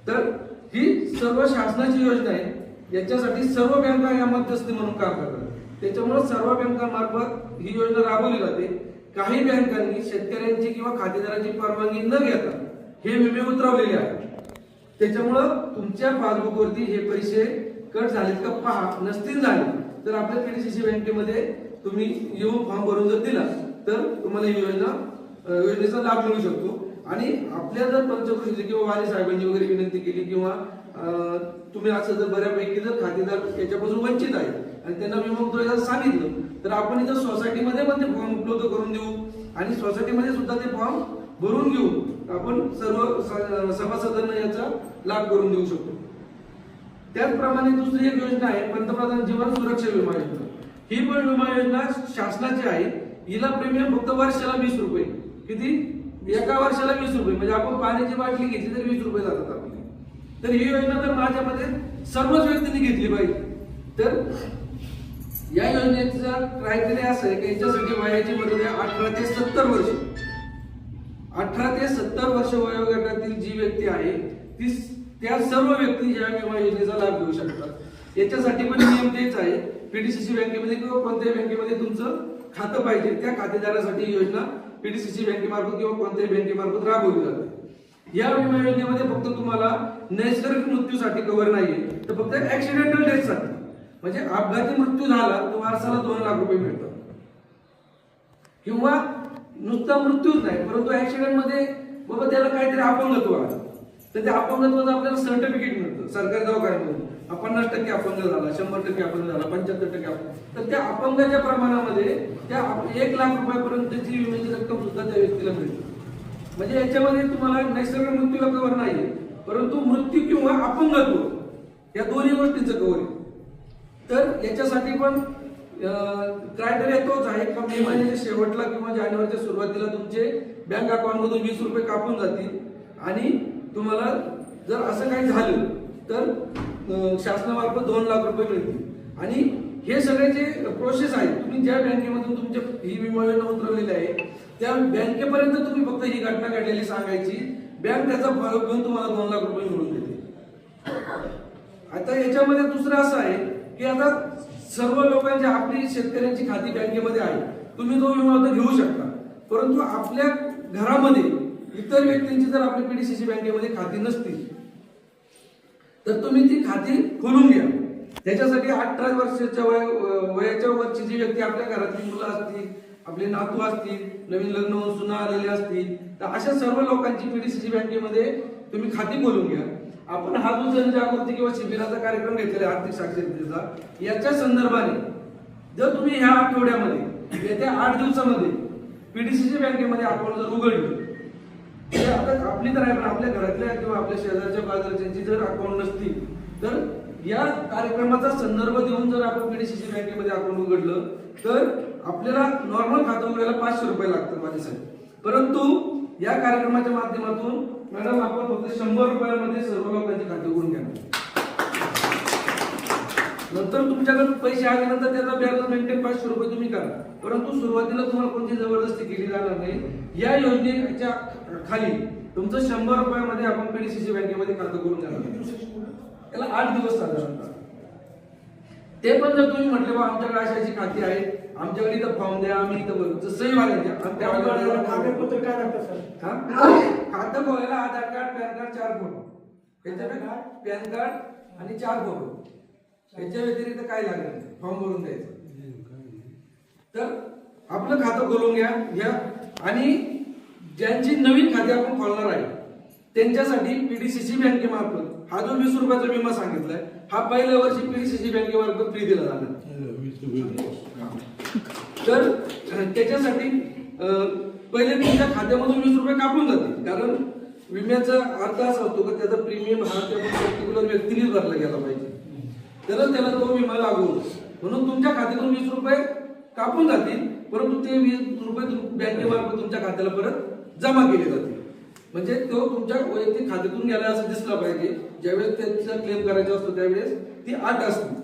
[SPEAKER 8] तर ही सर्व शासनाची योजना आहे. याच्यासाठी सर्व बँका या मध्यस्थी म्हणून काम करतात. त्याच्यामुळे सर्व बँकांमार्फत ही योजना राबवली जाते. काही बँकांनी शेतकऱ्यांची किंवा खातेदारांची परवानगी न घेता हे विमे उतरवलेले आहेत. त्याच्यामुळं तुमच्या पासबुकवरती हे पैसे कट झालेत का पहा. नसतील झाले तर आपल्या पीडीसीसी बँकेमध्ये तुम्ही येऊन फॉर्म भरून जर दिला तर तुम्हाला ही योजनेचा लाभ मिळू शकतो. आणि आपल्या जर पंचकृषीची किंवा वाणी साहेबांनी वगैरे विनंती केली किंवा तुम्ही असं जर बऱ्यापैकी जर खातेदार याच्यापासून वंचित आहे आणि त्यांना विमा उतरवायला सांगितलं तर आपण इथं सोसायटीमध्ये पण ते फॉर्म उपलब्ध करून देऊ आणि सोसायटीमध्ये सुद्धा ते फॉर्म भरून घेऊन आपण सर्व सभासदांना याचा लाभ करून देऊ शकतो. त्याचप्रमाणे दुसरी एक योजना आहे पंतप्रधान जीवन सुरक्षा विमा योजना. ही पण विमा योजना शासनाची आहे. हिला प्रीमियम फक्त वर्षाला 20 रुपये. किती? एका वर्षाला 20 रुपये. म्हणजे आपण पाण्याची बाटली घेतली तर 20 रुपये जातात आपले. तर ही योजना तर माझ्या मते सर्वच व्यक्तींनी घेतली पाहिजे. तर या योजनेचा क्रायटेरिया असं आहे की याच्यासाठी वयाची मर्यादा 18 ते 70 वर्ष. 18 ते 70 वर्ष वयोगटातील जी व्यक्ती आहे ती त्या सर्व व्यक्ती या विमा योजनेचा लाभ घेऊ शकतात. याच्यासाठी पण नियम तेच आहे. पीडीसीसी बँकेमध्ये किंवा कोणत्याही बँकेमध्ये तुमचं खातं पाहिजे. त्या खातेदारासाठी ही योजना पीडीसीसी बँकेमार्फत किंवा कोणत्याही बँकेमार्फत राबवली जाते. या विमा योजनेमध्ये फक्त तुम्हाला नैसर्गिक मृत्यूसाठी कव्हर नाहीये, तर फक्त ऍक्सिडेंटल डेथसाठी म्हणजे अपघाती मृत्यू झाला तर वारसाला 2 लाख रुपये मिळतात. किंवा नुसता मृत्यूच नाही परंतु ऍक्सिडेंट मध्ये बाबा त्याला काहीतरी अपंगत्व आलं तर त्या अपंगत्वाचं आपल्याला सर्टिफिकेट मिळतं सरकारी दवाखान्यामधून. 50% अपंग झाला, 100% अपंग झाला, 75% अपंग, तर त्या अपंगाच्या प्रमाणामध्ये त्या 1 लाख रुपयापर्यंतची विम्याची रक्कम सुद्धा त्या व्यक्तीला मिळते. म्हणजे याच्यामध्ये तुम्हाला नैसर्गिक मृत्यूला कव्हर नाहीये परंतु मृत्यू किंवा अपंगत्व या दोन्ही गोष्टींचं कव्हर आहे. तर याच्यासाठी पण क्रायटेरिया तोच आहे का मे महिन्याच्या शेवटला किंवा जानेवारीच्या सुरुवातीला तुमचे बँक अकाउंट मधून 20 रुपये कापून जातील आणि तुम्हाला जर असं काही झालं तर शासनामार्फत 2 लाख रुपये मिळतील. आणि हे सगळे जे प्रोसेस आहे तुम्ही ज्या बँकेमधून तुमच्या ही विमा योजना उतरवलेली आहे त्या बँकेपर्यंत तुम्ही फक्त ही घटना घडलेली सांगायची. बँक त्याचा फॉलोअप घेऊन तुम्हाला 2 लाख रुपये मिळवून देते. आता याच्यामध्ये दुसरं असं आहे की आता सर्व लोकांची आपली शेतकऱ्यांची खाती बँकेमध्ये आहे. तुम्ही तो विमा आता घेऊ शकता परंतु आपल्या घरामध्ये इतर व्यक्तींची जर आपल्या पीडीसीसी बँकेमध्ये खाती नसतील तर तुम्ही ती खाती खोलून घ्या. त्याच्यासाठी 18 वर्षाच्या वयाच्या वरची जी व्यक्ती आपल्या घरातली मुलं असतील, आपले नातू असतील, नवीन लग्न होऊन सुना आलेले असतील तर अशा सर्व लोकांची पीडीसीसी बँकेमध्ये तुम्ही खाती खोलून घ्या. आपण हा जो जनजागृती किंवा शिबिराचा कार्यक्रम घेतलेला आर्थिक साक्षरतेचा याच्या संदर्भाने जर तुम्ही ह्या आठवड्यामध्ये येत्या 8 दिवसामध्ये पीडीसीसी बँकेमध्ये अकाउंट जर उघडलं तर आता आपली तर आहे पण आपल्या घरातल्या किंवा आपल्या शेजारच्या बाजारच्यांची जर अकाउंट नसतील तर या कार्यक्रमाचा संदर्भ देऊन जर आपण पीडीसीसी बँकेमध्ये अकाउंट उघडलं तर आपल्याला नॉर्मल खातं उघडायला 500 रुपये लागतात माझ्यासाठी. परंतु या कार्यक्रमाच्या माध्यमातून मॅडम आपण फक्त 100 रुपयामध्ये सर्व लोकांची खाते उघडून घ्या. नंतर तुमच्याकडे पैसे आल्यानंतर त्याचा बॅलन्स मेंटेन 500 रुपये तुम्ही करा. परंतु सुरुवातीला तुम्हाला कोणती जबरदस्ती केली जाणार नाही. या योजनेच्या खाली तुमचं 100 रुपयामध्ये आपण पीडीसीसी बँकेमध्ये खातं करून देणार. त्याला 8 दिवस साधारणतः. ते पण जर तुम्ही म्हटले बा आमच्याकडे अशाची खाती आहे आमच्याकडे इथं फॉर्म द्या आम्ही इथं सही मारायच्या
[SPEAKER 9] कागदपत्र काय लागतं सर?
[SPEAKER 8] खातं खोलायला Aadhaar card, PAN card, 4 photo. PAN card आणि 4 फोटो. याच्या व्यतिरिक्त काय लागेल फॉर्म भरून द्यायचं. तर आपलं खातं खोलून घ्या आणि ज्यांची नवीन खाती आपण खोलणार आहे त्यांच्यासाठी पीडीसीसी बँकेमार्फत हा जो 20 रुपयाचा विमा सांगितलाय हा पहिल्या वर्षी पीडीसीसी बँकेमार्फत फ्री दिला जाणार. तर त्याच्यासाठी पहिले तुमच्या खात्यामधून 20 रुपये कापून जातील कारण विम्याचा अर्थ असा होतो की त्याचा प्रीमियम हा त्या पर्टिक्युलर व्यक्तीनेच भरला गेला पाहिजे तरच त्याला तो विमा लागू होतो. म्हणून तुमच्या खात्यातून 20 रुपये कापून जातील परंतु ते 20 रुपये बँकेमार्फत तुमच्या खात्याला परत जमा केले जातील. म्हणजे तो तुमच्या वैयक्तिक खात्यातून गेला असं दिसला पाहिजे. ज्यावेळेस त्याचा क्लेम करायचा असतो त्यावेळेस ती अट असते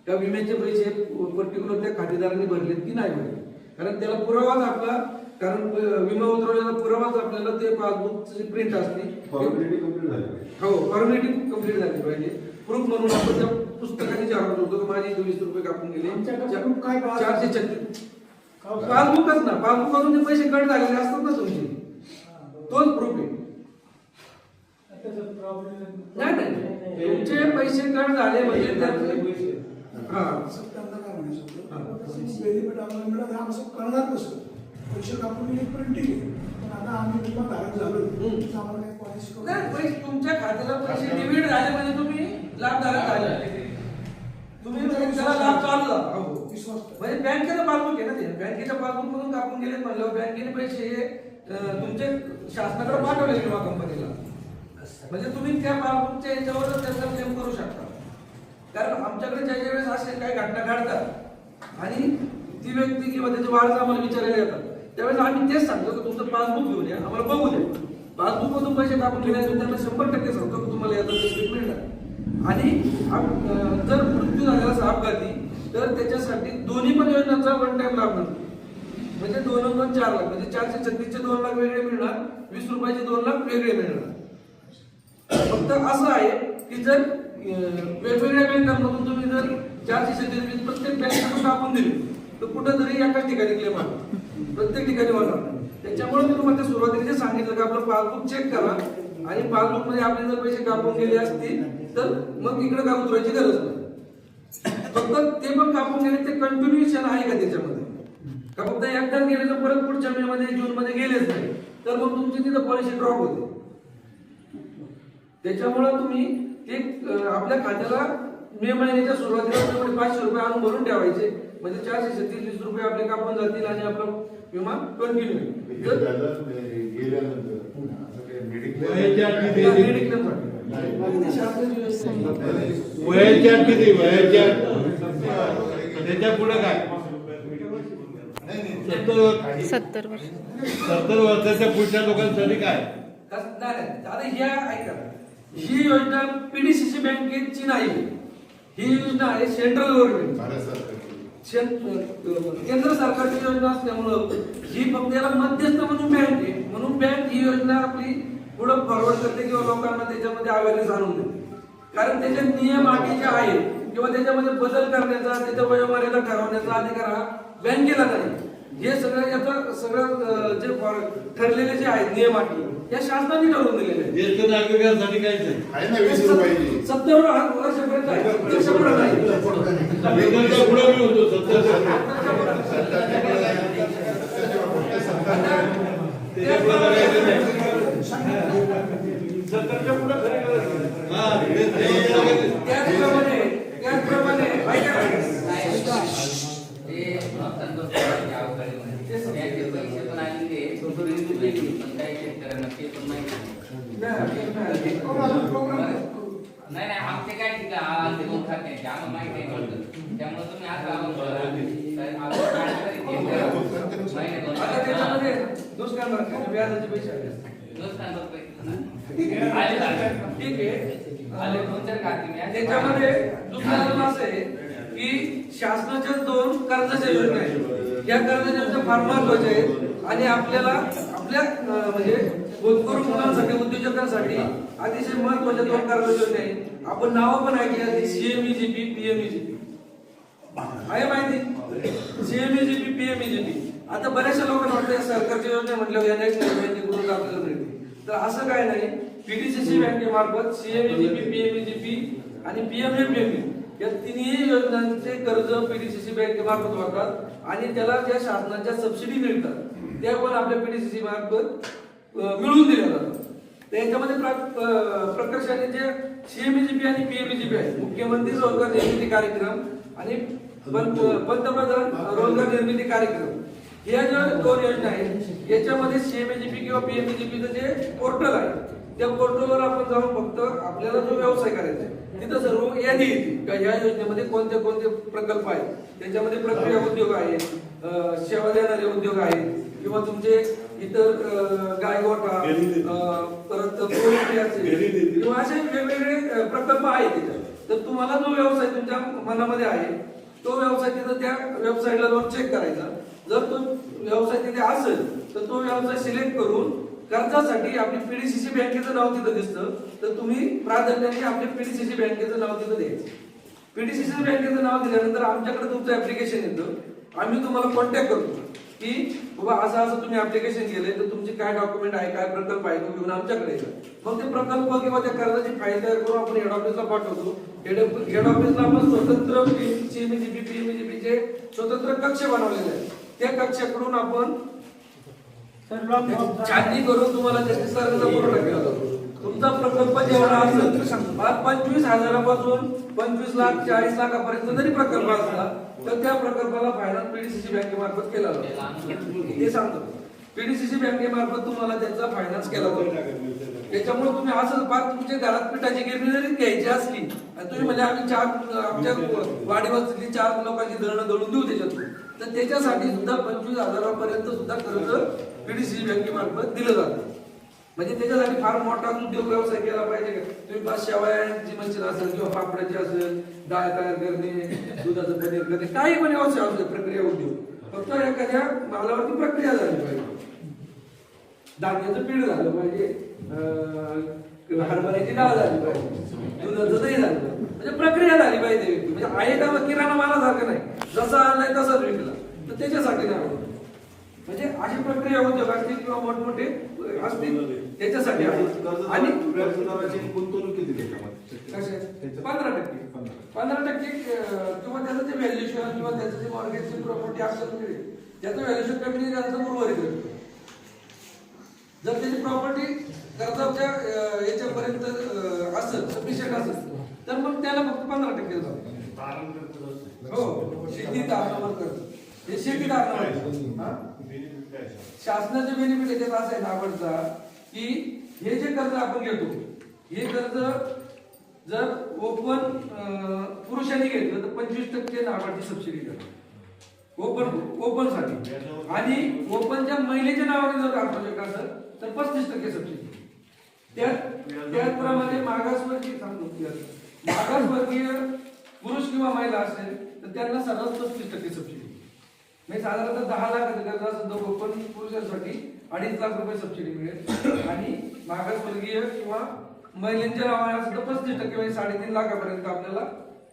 [SPEAKER 8] त्या विम्याचे पैसे पर्टिक्युलर त्या खातेदारांनी भरलेत की नाही भरले. कारण त्याला पुरावाच आपला कारण विमा उतरवलेला पुरावाच आपल्याला ते पासबुकची प्रिंट असते.
[SPEAKER 3] फॉर्मॅलिटी कंप्लीट झाली.
[SPEAKER 8] हो फॉर्मॅलिटी कंप्लीट झाली पाहिजे. प्रूफ म्हणून आपण त्या पुस्तकाने चालवत होतो की माझे 20 रुपये कापून गेले 436. पासबुकच ना पासबुकातून पैसे कट झालेले असतात ना तुमचे तोच प्रूफ आहे. नाही तुमचे पैसे कट झाले म्हणजे
[SPEAKER 2] त्यांना काय म्हणायचं बेनिफिट आम्हाला मिळालं आमचं करणार कसं पैसे कापून प्रिंटिंग आहे पण आता आम्ही विमा धारक झालो आम्हाला काही पॉलिसी
[SPEAKER 8] नाही तुमच्या खात्याला पैसे डिव्हिड झाले म्हणजे तुम्ही लाभधारक झाले. तुम्ही त्याला लाभ चालू झाला म्हणजे बँकेचं पासबुक आहे ना ते बँकेच्या पासबुक मधून कापून गेले म्हणल्यावर बँकेने पैसे हे
[SPEAKER 7] तुमचे शासनाकडे पाठवले विमा कंपनीला, म्हणजे तुम्ही त्या पासबुकच्या याच्यावर त्याचा क्लेम करू शकता. कारण आमच्याकडे ज्या वेळेस असे काही घटना घडतात आणि ती व्यक्ती किंवा त्याचे वारस आम्हाला विचारायला येतात, त्यावेळेस आम्ही तेच सांगतो की तुमचं पासबुक घेऊन या, आम्हाला बघू द्या. पासबुक मधून पैसे कापून घेण्याचं त्यांना 100% सांगतो की तुम्हाला याचा रिस्पेक्ट मिळणार. आणि जर मृत्यू झालेला असा अपघाती तर त्याच्यासाठी दोन्ही पण योजनांचा वन टाइम लाभ मिळतो. म्हणजे 2 4 लाख, म्हणजे 436चे 2 लाख वेगळे मिळणार, 20 रुपयाचे 2 लाख वेगळे मिळणार. फक्त असं आहे की जर वेगवेगळ्या बँकांमधून तुम्ही जर 436 प्रत्येक बँकेतून कापून दिली तर कुठंतरी एकाच ठिकाणी क्लेम आहे, प्रत्येक ठिकाणी होणार. त्याच्यामुळे मी तुम्हाला सुरुवातीला जे सांगितलं की आपलं पासबुक चेक करा आणि पासबुक मध्ये आपले जर पैसे कापून गेले असतील तर मग इकडे काय उतरायची गरज नाही. फक्त ते पण कापून गेले ते कंटिन्युएशन आहे का त्याच्यामध्ये, का फक्त एकदा गेले तर परत पुढच्या मे मध्ये जून मध्ये गेलेच नाही तर मग तुमची तिथं पॉलिसी ड्रॉप होते. त्याच्यामुळे तुम्ही ते आपल्या खात्याला मे महिन्याच्या सुरुवातीला 500 रुपये आणून भरून ठेवायचे, म्हणजे 436 रुपये आपले कापून जातील आणि आपला विमा कंटिन्यू
[SPEAKER 6] वयाच्या किती वयाच्या त्याच्या पुढे काय
[SPEAKER 10] 70 वर्ष
[SPEAKER 6] 70 वर्षाच्या पुढच्या लोकांसाठी काय?
[SPEAKER 7] आता ह्या ऐका, ही योजना पीडीसीसी बँकेची नाही, ही योजना आहे सेंट्रल गव्हर्नमेंट केंद्र सरकारची योजना असल्यामुळं ही फक्त याला मध्यस्थ म्हणून बँक आहे, म्हणून बँक ही योजना आपली पुढे फॉरवर्ड करते किंवा लोकांना त्याच्यामध्ये अवेअरनेस आणून देते. कारण त्याचे नियम अटी जे आहेत किंवा त्याच्यामध्ये बदल करण्याचा, त्याच्या वयोमर्यादा ठरवण्याचा अधिकार हा बँकेला नाही. हे सगळं याचं सगळं जे ठरलेले जे आहेत नियम अटी या शासनाने ठरवून दिलेले आहेत.
[SPEAKER 6] ज्येष्ठ नागरिकांसाठी काय आहे ना 20 रुपये
[SPEAKER 7] 70 वर्षापर्यंत आहे, त्याच्यापुढे नाही.
[SPEAKER 6] पुढे मी होतो 70
[SPEAKER 7] त्याचप्रमाणे
[SPEAKER 5] नाही आमचे काय ठीक आहे खात्याचे आम्हाला माहिती आहे, त्यामुळे तुम्ही
[SPEAKER 7] आता त्याच्यामध्ये नुकसान भरपाई व्याजाचे पैसे आले, ठीक आहे. त्याच्यामध्ये दुसरं असं आहे की शासनाच्या 2 कर्जाच्या योजना आहेत. या कर्जाच्या योजना फार महत्वाच्या आहेत आणि आपल्याला आपल्या म्हणजे होतकरू मुलांसाठी उद्योजकांसाठी अतिशय महत्वाच्या 2 कर्जाच्या योजना आहेत. आपण नावं पण ऐकली, सीएमईजीपी पीएमईजीपी आहे माहिती, सीएमईजीपी पीएमईजीपी. आता बऱ्याचशा लोकांना वाटतं सरकारच्या योजना म्हटल्यावर आपल्याला मिळते, तर असं काय नाही. पीडीसीसी बँकेमार्फत सीएमईजीपी पीएमईजीपी आणि पीएमएफएमई या तिन्ही योजनांचे कर्ज पीडीसीसी बँकेमार्फत होतात आणि त्याला ज्या शासनाच्या सबसिडी मिळतात त्या पण आपल्या पीडीसीसी मार्फत मिळवून दिल्या जातात. त्याच्यामध्ये प्रकर्षाने जे सीएमईजीपी आणि पीएमईजीपी आहे, मुख्यमंत्री रोजगार निर्मिती कार्यक्रम आणि पंतप्रधान रोजगार निर्मिती कार्यक्रम, या ज्या 2 योजना आहेत याच्यामध्ये सीएमईजीपी किंवा पीएमईजीपीचं जे पोर्टल आहे त्या पोर्टलवर आपण जाऊन फक्त आपल्याला जो व्यवसाय करायचा आहे तिथं सर्व यादी येते या योजनेमध्ये कोणते कोणते प्रकल्प आहेत. त्याच्यामध्ये प्रक्रिया उद्योग आहे, सेवा देणारे उद्योग आहेत किंवा तुमचे इतर गायगोठा, परत पोल्ट्री असेल किंवा असे वेगवेगळे प्रकल्प आहेत तिथे. तर तुम्हाला जो व्यवसाय तुमच्या मनामध्ये आहे तो व्यवसाय तिथं त्या वेबसाईटला जाऊन चेक करायचा. जर तो व्यवसाय तिथे असेल तर तो व्यवसाय सिलेक्ट करून कर्जासाठी आपली पीडीसीसी बँकेचं नाव तिथं दिसतं तर तुम्ही प्राधान्याने आपल्या पीडीसीसी बँकेचं नाव तिथं द्यायचं. पीडीसीसी बँकेचं नाव दिल्यानंतर आमच्याकडे तुमचं ऍप्लिकेशन येतं, आम्ही तुम्हाला कॉन्टॅक्ट करतो की बाबा असं असं तुम्ही ऍप्लिकेशन केलंय तर तुमचे काय डॉक्युमेंट आहे, काय प्रकल्प आहे तो घेऊन आमच्याकडे येतं. मग ते प्रकल्प किंवा त्या कर्जाची फाईल तयार करून आपण हेड ऑफिसला पाठवतो. हेड ऑफिसला आपण स्वतंत्र सीएमईजीपी पीएमईजीपीचे स्वतंत्र कक्ष बनवलेले आहेत. त्या कक्षाकडून आपण छाननी करून तुम्हाला त्याची सर्व पुरवठा केला जातो. तुमचा प्रकल्प जेवढा असेल 25,000पासून 25 लाख 40 लाखापर्यंत जरी प्रकल्प असला तर त्या प्रकल्पाला फायनान्स पीडीसीसी बँकेमार्फत केला जातो. ते सांगतो पीडीसीसी बँकेमार्फत तुम्हाला त्याचा फायनान्स केला जातो. त्याच्यामुळे तुम्ही असं फार तुमच्या घरात पिठाची गिरणी जरी घ्यायची असली आणि तुम्ही म्हणजे आमच्या वाडीवरची 4 लोकांची दळणं दळून देऊ त्याच्यातून, तर त्याच्यासाठी सुद्धा 25,000 सुद्धा कर्ज पीडीसीसी बँकेमार्फत दिलं जातं. म्हणजे त्याच्यासाठी फार मोठा उद्योग व्यवसाय केला पाहिजे का? तुम्ही 5 शेवयांची मशीन असेल किंवा पापडाची असेल, डाळ तयार करणे, दुधाचं पनीर करणे, काही पण व्यवसाय असू प्रक्रिया उद्योग, फक्त एखाद्या मालावरती प्रक्रिया झाली पाहिजे. धान्याचं पीठ झालं पाहिजे, हरभऱ्याची डाळ झाली पाहिजे, दुधाचं दही झालं पाहिजे, म्हणजे प्रक्रिया झाली पाहिजे. म्हणजे आहे का किराणा मालासारखं नाही, जसा आणलाय तसाच विकला, तर त्याच्यासाठी नाही. म्हणजे अशी प्रक्रिया उद्योग असतील किंवा मोठमोठे असतील त्याच्यासाठी आहे. आणि
[SPEAKER 3] गुंतवणूक किती त्याच्यामध्ये?
[SPEAKER 7] 15% किंवा त्याचं जे व्हॅल्युएशन किंवा त्याचं जे मॉर्गेजची प्रॉपर्टी असेल त्याचं व्हॅल्युएशन कमी नाही त्याचं उर्वरित होतं. जर त्याची प्रॉपर्टी कर्जाच्या याच्यापर्यंत असेल, सफिशियंट असेल, तर मग त्याला फक्त 15% जातं. हो, शेती तारणावर कर्ज, हे शेती तारणावर. शासनाचे बेनिफिट याच्यात असं आहे नाबार्डचा, की हे जे कर्ज आपण घेतो, हे कर्ज जर ओपन पुरुषांनी घेतलं तर 25% नाबार्डची सबसिडी करतो ओपन साठी, आणि ओपनच्या महिलेच्या नावाने जर आपण असेल तर 35% सबसिडी. त्याचप्रमाणे मागासवर्गीय पुरुष किंवा महिला असेल तर त्यांना सर्वात 35% सबसिडी. म्हणजे साधारणतः 10 लाख कर्ज असेल तर ओपन पुरुषांसाठी 2.5 लाख रुपये सबसिडी मिळेल, आणि मागासवर्गीय किंवा महिलांच्या नावाने असेल तर 35% म्हणजे 3.5 लाखापर्यंत आपल्याला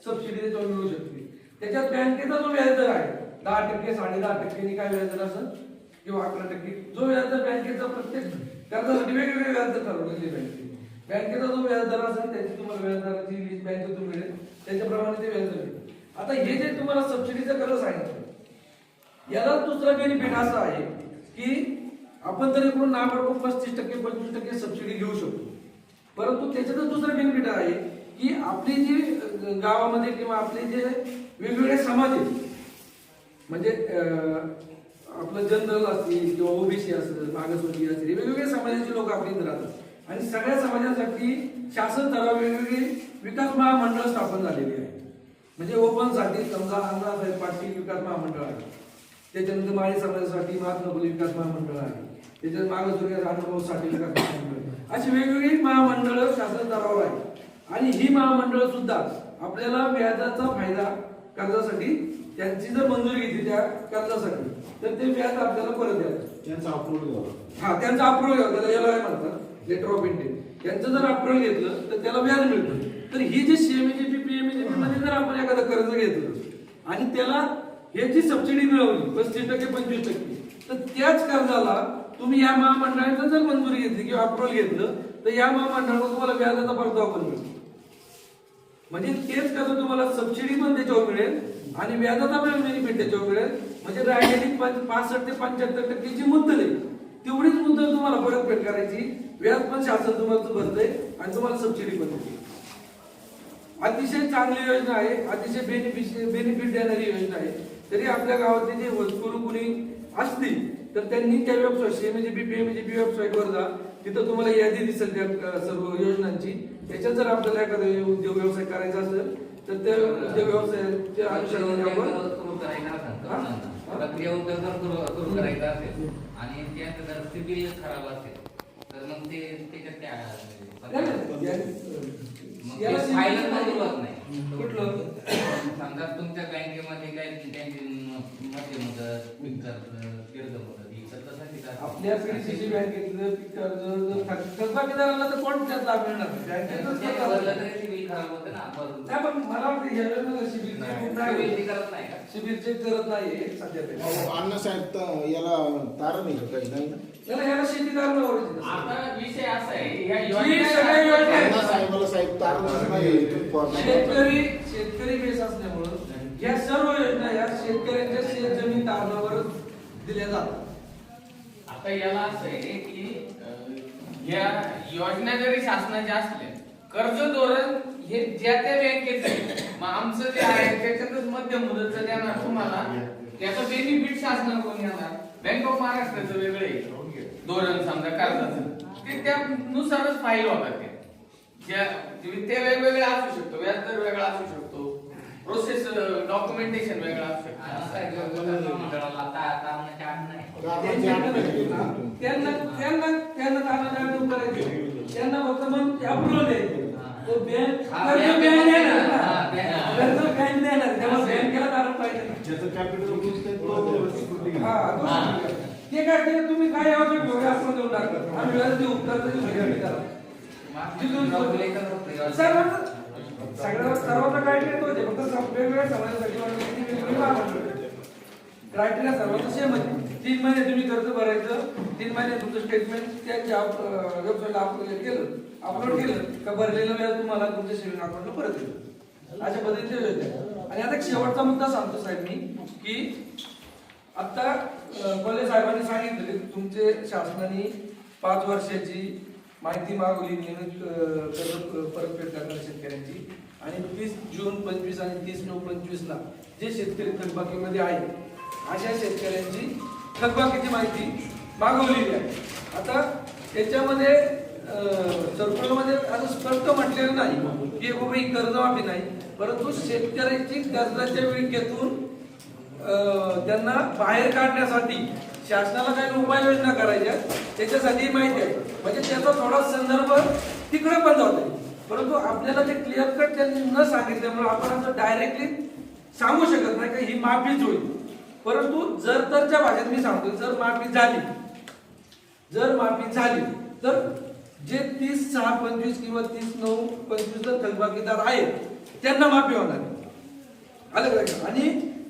[SPEAKER 7] सबसिडी त्याच्यावर मिळू शकते. त्याच्यात बँकेचा जो व्याजदर आहे 10%, 10.5% काय व्याजदर असेल किंवा 11%, जो व्याजदर बँकेचा प्रत्येक कर्जासाठी वेगवेगळे व्याजदर ठरवलेले बँकेचा जो व्याजदर असेल त्याची तुम्हाला व्याजदराची लिस्ट बँकेतून मिळेल, त्याच्याप्रमाणे ते व्याजदर मिळेल. आता हे जे तुम्हाला सबसिडीचं कर्ज सांगितलं, याला दुसरा बेनिफिट असा आहे की आपण तर इकडून नाबार्ड 35% 25% सबसिडी घेऊ शकतो, परंतु त्याच्यातच दुसरा बेनिफिट आहे की आपली जी गावामध्ये किंवा आपले जे वेगवेगळे समाज आहेत, म्हणजे आपलं जनरल असतील किंवा ओबीसी असेल, मागासवर्गीय असेल, वेगवेगळ्या समाजाचे लोक आपल्या इथे राहतात, आणि सगळ्या समाजासाठी शासन स्तरावर वेगवेगळी विकास महामंडळ स्थापन झालेली आहे. म्हणजे ओपन साठी समजा अण्णासाहेब पाटील विकास महामंडळ आहे, त्याच्यानंतर माळी समाजासाठी महात्मा फुले विकास महामंडळ आहे, त्याच्यात मागासवर्गीय अनुभवासाठी विकास महामंडळ, अशी वेगवेगळी महामंडळ शासन स्तरावर आहे. आणि ही महामंडळ सुद्धा आपल्याला व्याजाचा फायदा कर्जासाठी त्यांची जर मंजुरी घेतली त्या कर्जासाठी तर ते व्याज आपल्याला परत द्यायचं.
[SPEAKER 3] त्यांचा अप्रूव्हल घ्यावा.
[SPEAKER 7] हा, त्यांचा अप्रूव्हल घ्यावा, त्याला LOI म्हणतात, लेटर ऑफ इंटेंट. यांचं जर अप्रूव्हल घेतलं तर त्याला व्याज मिळतं. तर ही जी CMEGP PMEGP मध्ये जर आपण एखादं कर्ज घेतलं आणि त्याला ह्याची सबसिडी मिळवली 35% 25%, तर त्याच कर्जाला तुम्ही या महामंडळाचं जर मंजुरी घेतली किंवा अप्रूव्हल घेतलं तर या महामंडळाला तुम्हाला व्याजाचा परतावा पण मिळतो. म्हणजे तेच कर्ज तुम्हाला सबसिडी पण त्याच्यावर मिळेल आणि व्याजाचा पण बेनिफिट त्याच्यावर मिळेल. म्हणजे राहिलेली 65 ते 75% जी मुद्दल आहे तेवढीच मुद्दल तुम्हाला परतफेड करायची, व्याज पण शासन तुम्हाला भरतंय आणि तुम्हाला सबसिडी पण मिळते. अतिशय चांगली योजना आहे, अतिशय बेनिफिट देणारी योजना आहे. तरी आपल्या गावातले जे होतकरू कुणी असतील तर त्यांनी त्या वेबसाईट CMEGP PMEGP वेबसाईटवर जा, तिथं तुम्हाला यादी दिसेल त्या सर्व योजनांची. त्याच्यात जर आपल्याला एखादा उद्योग व्यवसाय करायचा असेल तर त्या उद्योग व्यवसायाच्या अनुषंगाने आपण
[SPEAKER 5] प्रक्रिया उद्योग जर सुरू करायचा असेल आणि त्यात जर सिबिल खराब असेल तर मग ते त्याच्यात काय फायदा नाही. कुठलं समजा तुमच्या बँकेमध्ये काय त्यांची मध्य मुदत, पीक कर्ज मुदत
[SPEAKER 7] आपल्या PDCC बँकेतलं पीक कर्ज थकबाकीदाराला तर कोण त्यात लाभ मिळणार
[SPEAKER 5] सिबिल खराब होतं ना.
[SPEAKER 7] पण मला वाटतं सिबिल चेक करत नाही सध्या.
[SPEAKER 6] अण्णासाहेब याला तारण आहे काही नाही ना,
[SPEAKER 7] याला शेती तारणावर.
[SPEAKER 4] आता विषय असा आहे ह्या
[SPEAKER 6] अण्णासाहेबाला साहेब तारण नाही.
[SPEAKER 7] शेतकरी बेस असल्यामुळं या सर्व योजना या शेतकऱ्यांच्या शेत जमीन तारणावर दिल्या जातात.
[SPEAKER 4] आता याला असं आहे की या योजना जरी शासनाच्या असल्या, कर्ज धोरण हे ज्या त्या बँकेचं आहे. मग आमचं जे आहे त्याच्यातच मध्य मुदतचं देणार तुम्हाला, त्याचा बेनिफिट शासनाकडून येणार. बँक ऑफ महाराष्ट्राचं वेगळं आहे धोरण समजा कर्जाचं ते त्यानुसारच फाईल होतात ते वेगवेगळे असू शकतो, व्याजदर वेगळा असू शकतो, प्रोसेस डॉक्युमेंटेशन वेगळं असू शकतं.
[SPEAKER 7] त्यांना फक्त मग अप्रुव्हल द्यायचं. तो बँक देणार त्यामुळे बँकेला कारण पाहिजे.
[SPEAKER 3] ज्याचं कॅपिटल बूस्ट आहे तो
[SPEAKER 7] हा ते काय ते तुम्ही काय आवश्यक घेऊया आपण देऊन टाकलं आम्ही व्याज देऊ कर्ज सर्वांचा क्रायटेरिया तोच आहे, फक्त वेगवेगळ्या समाजासाठी क्रायटेरिया सर्वांचा सेम आहे. 3 महिने तुम्ही कर्ज भरायचं, 3 महिने तुमचं स्टेटमेंट त्यांच्या वेबसाईटला अपलोड केलं का भरलेलं व्याज तुम्हाला तुमच्या सेव्हिंग अकाउंटला परत येईल. अशा पद्धतीने योजना. आणि आता एक शेवटचा मुद्दा सांगतो साहेब मी की आता कोल्हे साहेबांनी सांगितलं की तुमचे शासनाने 5 वर्षाची माहिती मागवली नियमित कर्ज परतफेड करणाऱ्या शेतकऱ्यांची आणि 30 जून 25 आणि 30/9/25 ला जे शेतकरी थकबाकीमध्ये आहे अशा शेतकऱ्यांची थकबाकीची माहिती मागवलेली आहे. आता त्याच्यामध्ये सर्क्युलरमध्ये असं स्पष्ट म्हटलेलं नाही की बाबा ही कर्जमाफी नाही, परंतु शेतकऱ्यांची कर्जाच्या वेळेतून त्यांना बाहेर काढण्यासाठी शासनाला काही उपाययोजना करायच्या त्याच्यासाठी माहिती आहे. म्हणजे त्याचा थोडा संदर्भ तिकडे पण जातो, परंतु आपल्याला ते क्लिअर कट त्यांनी न सांगितल्यामुळे आपण असं डायरेक्टली सांगू शकत नाही की ही माफीच होईल. परंतु जर तरच्या भाषेत मी सांगतो जर माफी झाली तर जे 30/6/25 किंवा 30/9/25 थकबाकीदार आहेत त्यांना माफी होणार आहे. आणि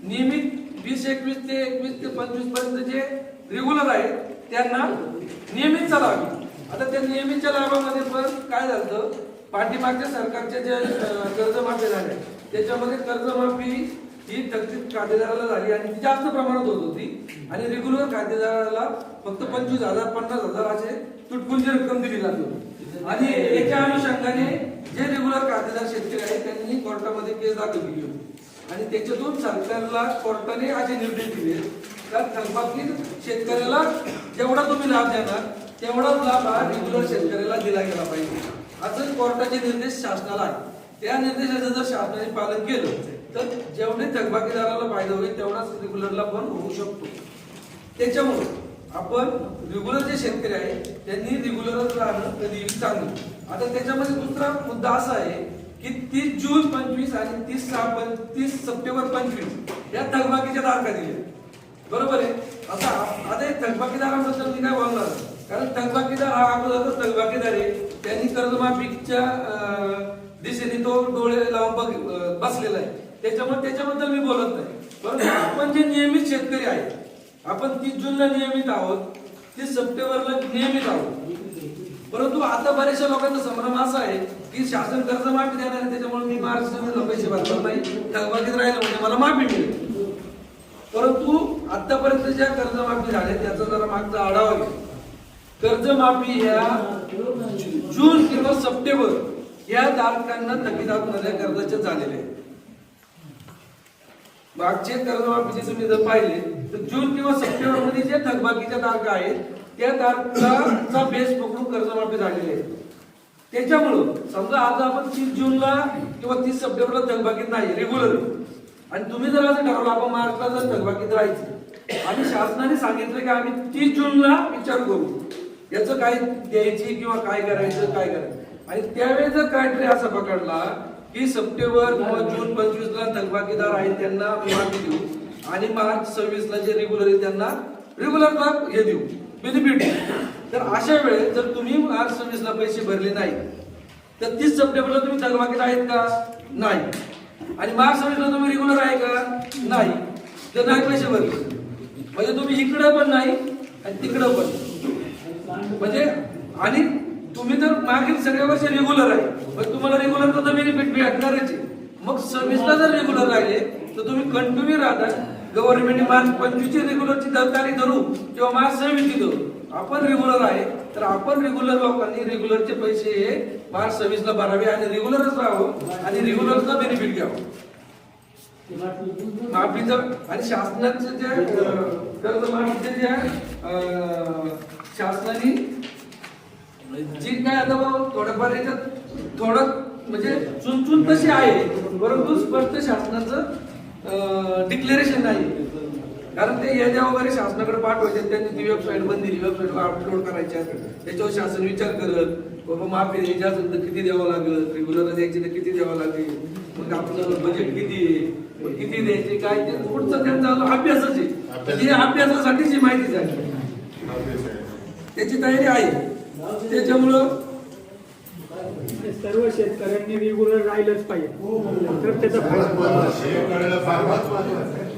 [SPEAKER 7] नियमित 20/21 ते 21 ते 25 पर्यंत जे रेग्युलर आहेत त्यांना नियमितचा लाभ. आता त्या नियमितच्या लाभामध्ये पण काय झालं, पाठीमागच्या सरकारच्या जे कर्जमाफी झाल्या त्याच्यामध्ये कर्जमाफी ही थकीत खातेदाराला झाली आणि ती जास्त प्रमाणात होत होती आणि रेग्युलर खातेदाराला फक्त 25,000 50,000 असे तुटपुंजी रक्कम दिली जात होती. आणि याच्या अनुषंगाने जे रेग्युलर खातेदार शेतकरी आहेत त्यांनी कोर्टामध्ये केस दाखल केली होती आणि त्याच्यातून सरकारला कोर्टाने असे निर्देश दिले का थकबाकी शेतकऱ्याला जेवढा तुम्ही लाभ देणार तेवढाच लाभ हा रेग्युलर शेतकऱ्याला दिला गेला पाहिजे असं कोर्टाचे निर्देश शासनाला आहे. त्या निर्देशाचं जर शासनाने पालन केलं तर जेवढे थकबाकीदाराला फायदा होईल तेवढाच रेग्युलरला पण होऊ शकतो. त्याच्यामुळे आपण रेग्युलर जे शेतकरी आहेत त्यांनी रेग्युलरच राहणं कधीही चांगलं. आता त्याच्यामध्ये दुसरा मुद्दा असा आहे की 30 जून 25 आणि 30 सप्टेंबर 25 या थकबाकीच्या तारखा दिल्या, बरोबर आहे. आता थकबाकीदाराबद्दल मी काय बोलणार, कारण थकबाकीदार हा अगोदर थकबाकीदार आहे, त्यांनी कर्जमाफीच्या दिशेने तो डोळे लावून बसलेला आहे, त्याच्यामुळे त्याच्याबद्दल मी बोलत नाही. परंतु आपण जे नियमित शेतकरी आहे, आपण 30 जूनला नियमित आहोत, 30 सप्टेंबरला नियमित आहोत, परंतु आता बऱ्याचशा लोकांचा संभ्रम असा आहे की शासन कर्जमाफी देणार आहे त्याच्यामुळे मी महाराष्ट्राला पैसे भरणार नाही, थकबाकीत राहिलं म्हणजे मला माफी मिळेल. परंतु आतापर्यंत ज्या कर्जमाफी झाल्या त्याचा जरा मागचा आढावा घ्या. कर्जमाफी ह्या जून किंवा सप्टेंबर या तारखांना थकीत कर्जाचे झालेले आहेत. मागचे कर्जमाफीचे तुम्ही जर पाहिले तर जून किंवा सप्टेंबर मध्ये जे थकबाकीच्या तारखा आहेत त्या तारखांचा बेस पकडून कर्जमाफी झालेली आहे. त्याच्यामुळं समजा आज आपण 30 जूनला किंवा 30 सप्टेंबरला थकबाकीत नाही रेग्युलर आणि तुम्ही जर असं ठरवलं आपण मार्चला जर थकबाकीत राहायचं आणि शासनाने सांगितलं की आम्ही 30 जूनला विचार करू याचं काय द्यायची किंवा काय करायचं आणि त्यावेळेस जर क्रायटेरिया असा पकडला की सप्टेंबर किंवा जून 25 ला थकबाकीदार आहेत त्यांना माफी देऊ आणि मार्च 26 ला जे रेग्युलर आहे त्यांना रेग्युलरला हे देऊ बेनिफिट. तर अशा वेळेस जर तुम्ही मार्च 26 ला पैसे भरले नाही तर 30 सप्टेंबरला तुम्ही थकबाकीत आहेत का नाही आणि मार्च 26 ला तुम्ही रेग्युलर आहे का नाही, तर नाही पैसे भरले म्हणजे तुम्ही इकडं पण नाही आणि तिकडं पण म्हणजे आणि तुम्ही तर मागील सगळ्या वर्ष रेग्युलर आहे पण तुम्हाला रेग्युलर तर बेनिफिट भेटणारच आहे. मग 26 ला जर रेग्युलर राहिले तर तुम्ही कंटिन्यू राहता. गव्हर्नमेंटने मार्च 25 ची रेग्युलरची तारीख धरू किंवा मार्च 26 ची धरू, आपण रेग्युलर आहे तर आपण रेग्युलर लोकांनी रेग्युलरचे पैसे हे मार्च 26 ला भरावे आणि रेग्युलरच राहावं आणि रेग्युलरचा बेनिफिट घ्यावं. माफीचं आणि शासनाचे जे कर्जमाफीचे जे शासनाने जी काय आता थोडंफार याच्यात थोडं म्हणजे चुनचुन तशी आहे, परंतु स्पष्ट शासनाचं डिक्लेरेशन नाही. कारण ते याद्या वगैरे शासनाकडे पाठवायचे, त्यांनी ती वेबसाईट बनलेली, वेबसाईटवर अपलोड करायच्या, त्याच्यावर शासन विचार करत बाबा माफी द्यायची असेल तर किती द्यावं लागेल, रेग्युलर द्यायची तर किती द्यावं लागेल, मग आपलं बजेट किती आहे, किती द्यायचे काय, ते पुढचं त्यांचा अभ्यासच आहे. हे अभ्यासासाठीची माहिती झाली, त्याची तयारी आहे. त्याच्यामुळं
[SPEAKER 9] सर्व शेतकऱ्यांनी रेग्युलर राहिलंच पाहिजे, तर त्याचा
[SPEAKER 6] शेतकऱ्याला फार महत्त्वाचं आहे.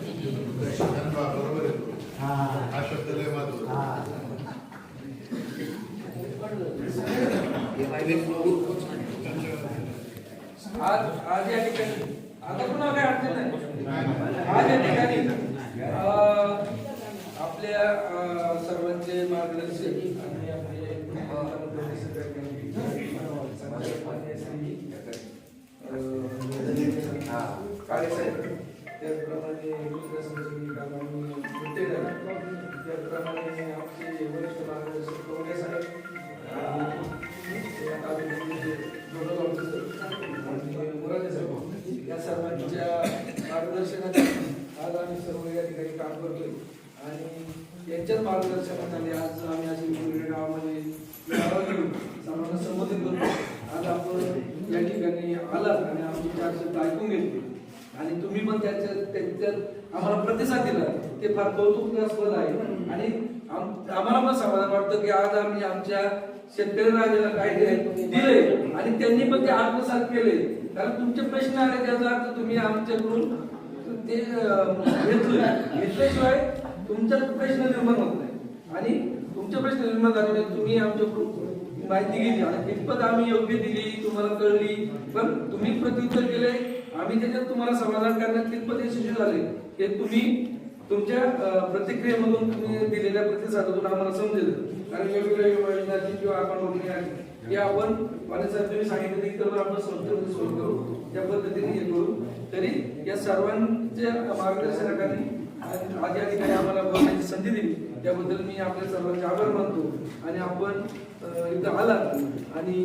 [SPEAKER 6] हा शब्द लय महत्त्वाचा.
[SPEAKER 7] आज या ठिकाणी आता पुन्हा काय अडचण नाही. आज या ठिकाणी आपल्या सर्वांचे मार्गदर्शक आणि आपले काळेसाहेब, त्याचप्रमाणे त्याचप्रमाणे आमचे वरिष्ठ मार्गदर्शक कवडे साहेब, या सर्वांच्या मार्गदर्शनाने आज आम्ही सर्व या ठिकाणी काम करतोय आणि यांच्याच मार्गदर्शनाखाली आज आम्ही असे वेगवेगळ्या गावामध्ये सर्वांना संबोधित करतो. आज आपण या ठिकाणी आलात आणि आमची 4 शब्द ऐकून घेतले आणि तुम्ही पण त्याच्यात आम्हाला प्रतिसाद दिला, ते फार कौतुकास्पद आहे. आणि आम्हाला पण समाधान वाटतं की आज आम्ही आमच्या शेतकरी राजाला काय दिले आणि त्यांनी पण ते आत्मसात केले. कारण तुमचे प्रश्न आले त्याचा अर्थ तुम्ही आमच्याकडून ते घेतल्याशिवाय तुमचा प्रश्न निर्माण होत नाही आणि तुमचे प्रश्न निर्माण झाले तुम्ही आमच्याकडून माहिती घेतली आणि कितपत आम्ही योग्य दिली तुम्हाला कळली, पण तुम्ही प्रत्युत्तर केले, आम्ही त्याच्यात तुम्हाला समाधान करण्यात कितपत यशस्वी झाले हे तुम्ही तुमच्या प्रतिक्रियेमधून तुम्ही दिलेल्या प्रतिसादातून आम्हाला समजेल. कारण वेगवेगळ्या योजना किंवा आपण हे आपण साहेब तुम्ही सांगितलं की तर आपण संस्थेमध्ये सोय करू, त्या पद्धतीने हे करू. तरी या सर्वांच्या मार्गदर्शनाखाली आज या ठिकाणी आम्हाला बोलण्याची संधी दिली त्याबद्दल मी आपल्या सर्वांचे आभार मानतो. आणि आपण इथं आलात आणि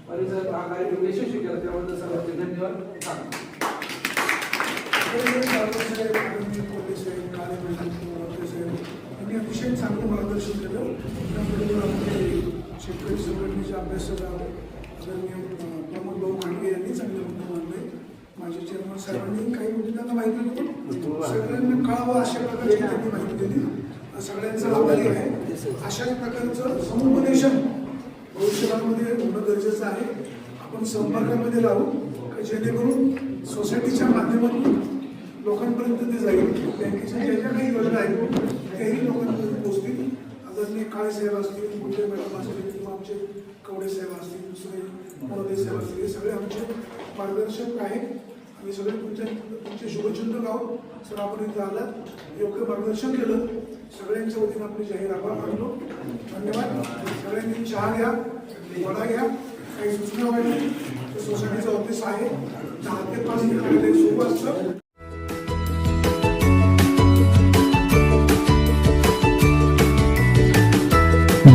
[SPEAKER 7] परिसर हा कार्यक्रम यशस्वी केला त्याबद्दल सर्वांचे धन्यवाद.
[SPEAKER 2] अतिशय चांगलं मार्गदर्शन केलं. त्याबरोबर शेतकरी संघटनेचे अभ्यासक प्रमोद भाऊ खांडगे यांनी चांगले मुद्दे मांडले. माझे चेअरमन साहेबांनी काही मुद्दे त्यांना माहिती दिली, सगळ्यांना कळावं अशा प्रकारची त्यांनी माहिती दिली. सगळ्यांचा आभारी आहे. अशा प्रकारचं समुपदेशन भविष्यकाळामध्ये होणं गरजेचं आहे. आपण संपर्कामध्ये राहू जेणेकरून सोसायटीच्या माध्यमातून लोकांपर्यंत ते जाईल. बँकेच्या ज्या ज्या काही योजना आहेत त्याही लोकांपर्यंत पोहोचतील. आदरणीय काळेसाहेब असतील, मुंडे मॅडम असतील किंवा आमचे कवडे साहेब असतील, दुसरे मोदे साहेब असतील, हे सगळे आमचे मार्गदर्शक आहेत. आम्ही सगळे तुमचे शुभचिंतक आहोत. सर आपण इथं आलात, योग्य मार्गदर्शन केलं, सगळ्यांच्या वतीनं आपले जाहीर आभार मानलो. धन्यवाद. सगळ्यांनी चहा घ्या, वडा घ्या, काही सूचना वाटली तर सोसायटीचं ऑफिस आहे 10 ते 5 कार्यालय सुरू असतं.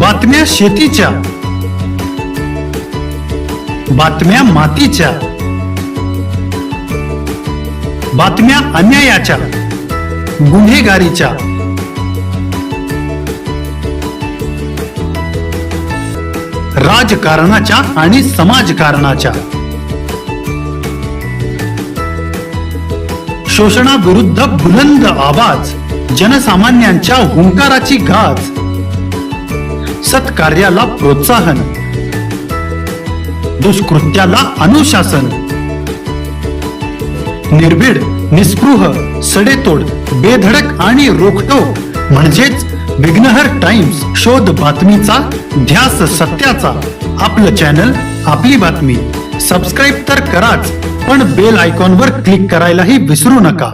[SPEAKER 11] बातम्या शेतीच्या, बातम्या मातीच्या, बातम्या अन्यायाच्या, गुन्हेगारीच्या, राजकारणाच्या आणि समाजकारणाच्या, शोषणाविरुद्ध बुलंद आवाज, जनसामान्यांच्या हुंकाराची गाज, सत्कार्याला प्रोत्साहन, दुष्कृत्याला अनुशासन, निर्भीड, निस्पृह, सडेतोड, बेधडक आणि रोखटोक म्हणजेच विघ्नहर टाइम्स. शोध बातमीचा, ध्यास सत्याचा. आपलं चॅनल, आपली बातमी. सबस्क्राईब तर कराच, पण बेल आयकॉनवर क्लिक करायलाही विसरू नका.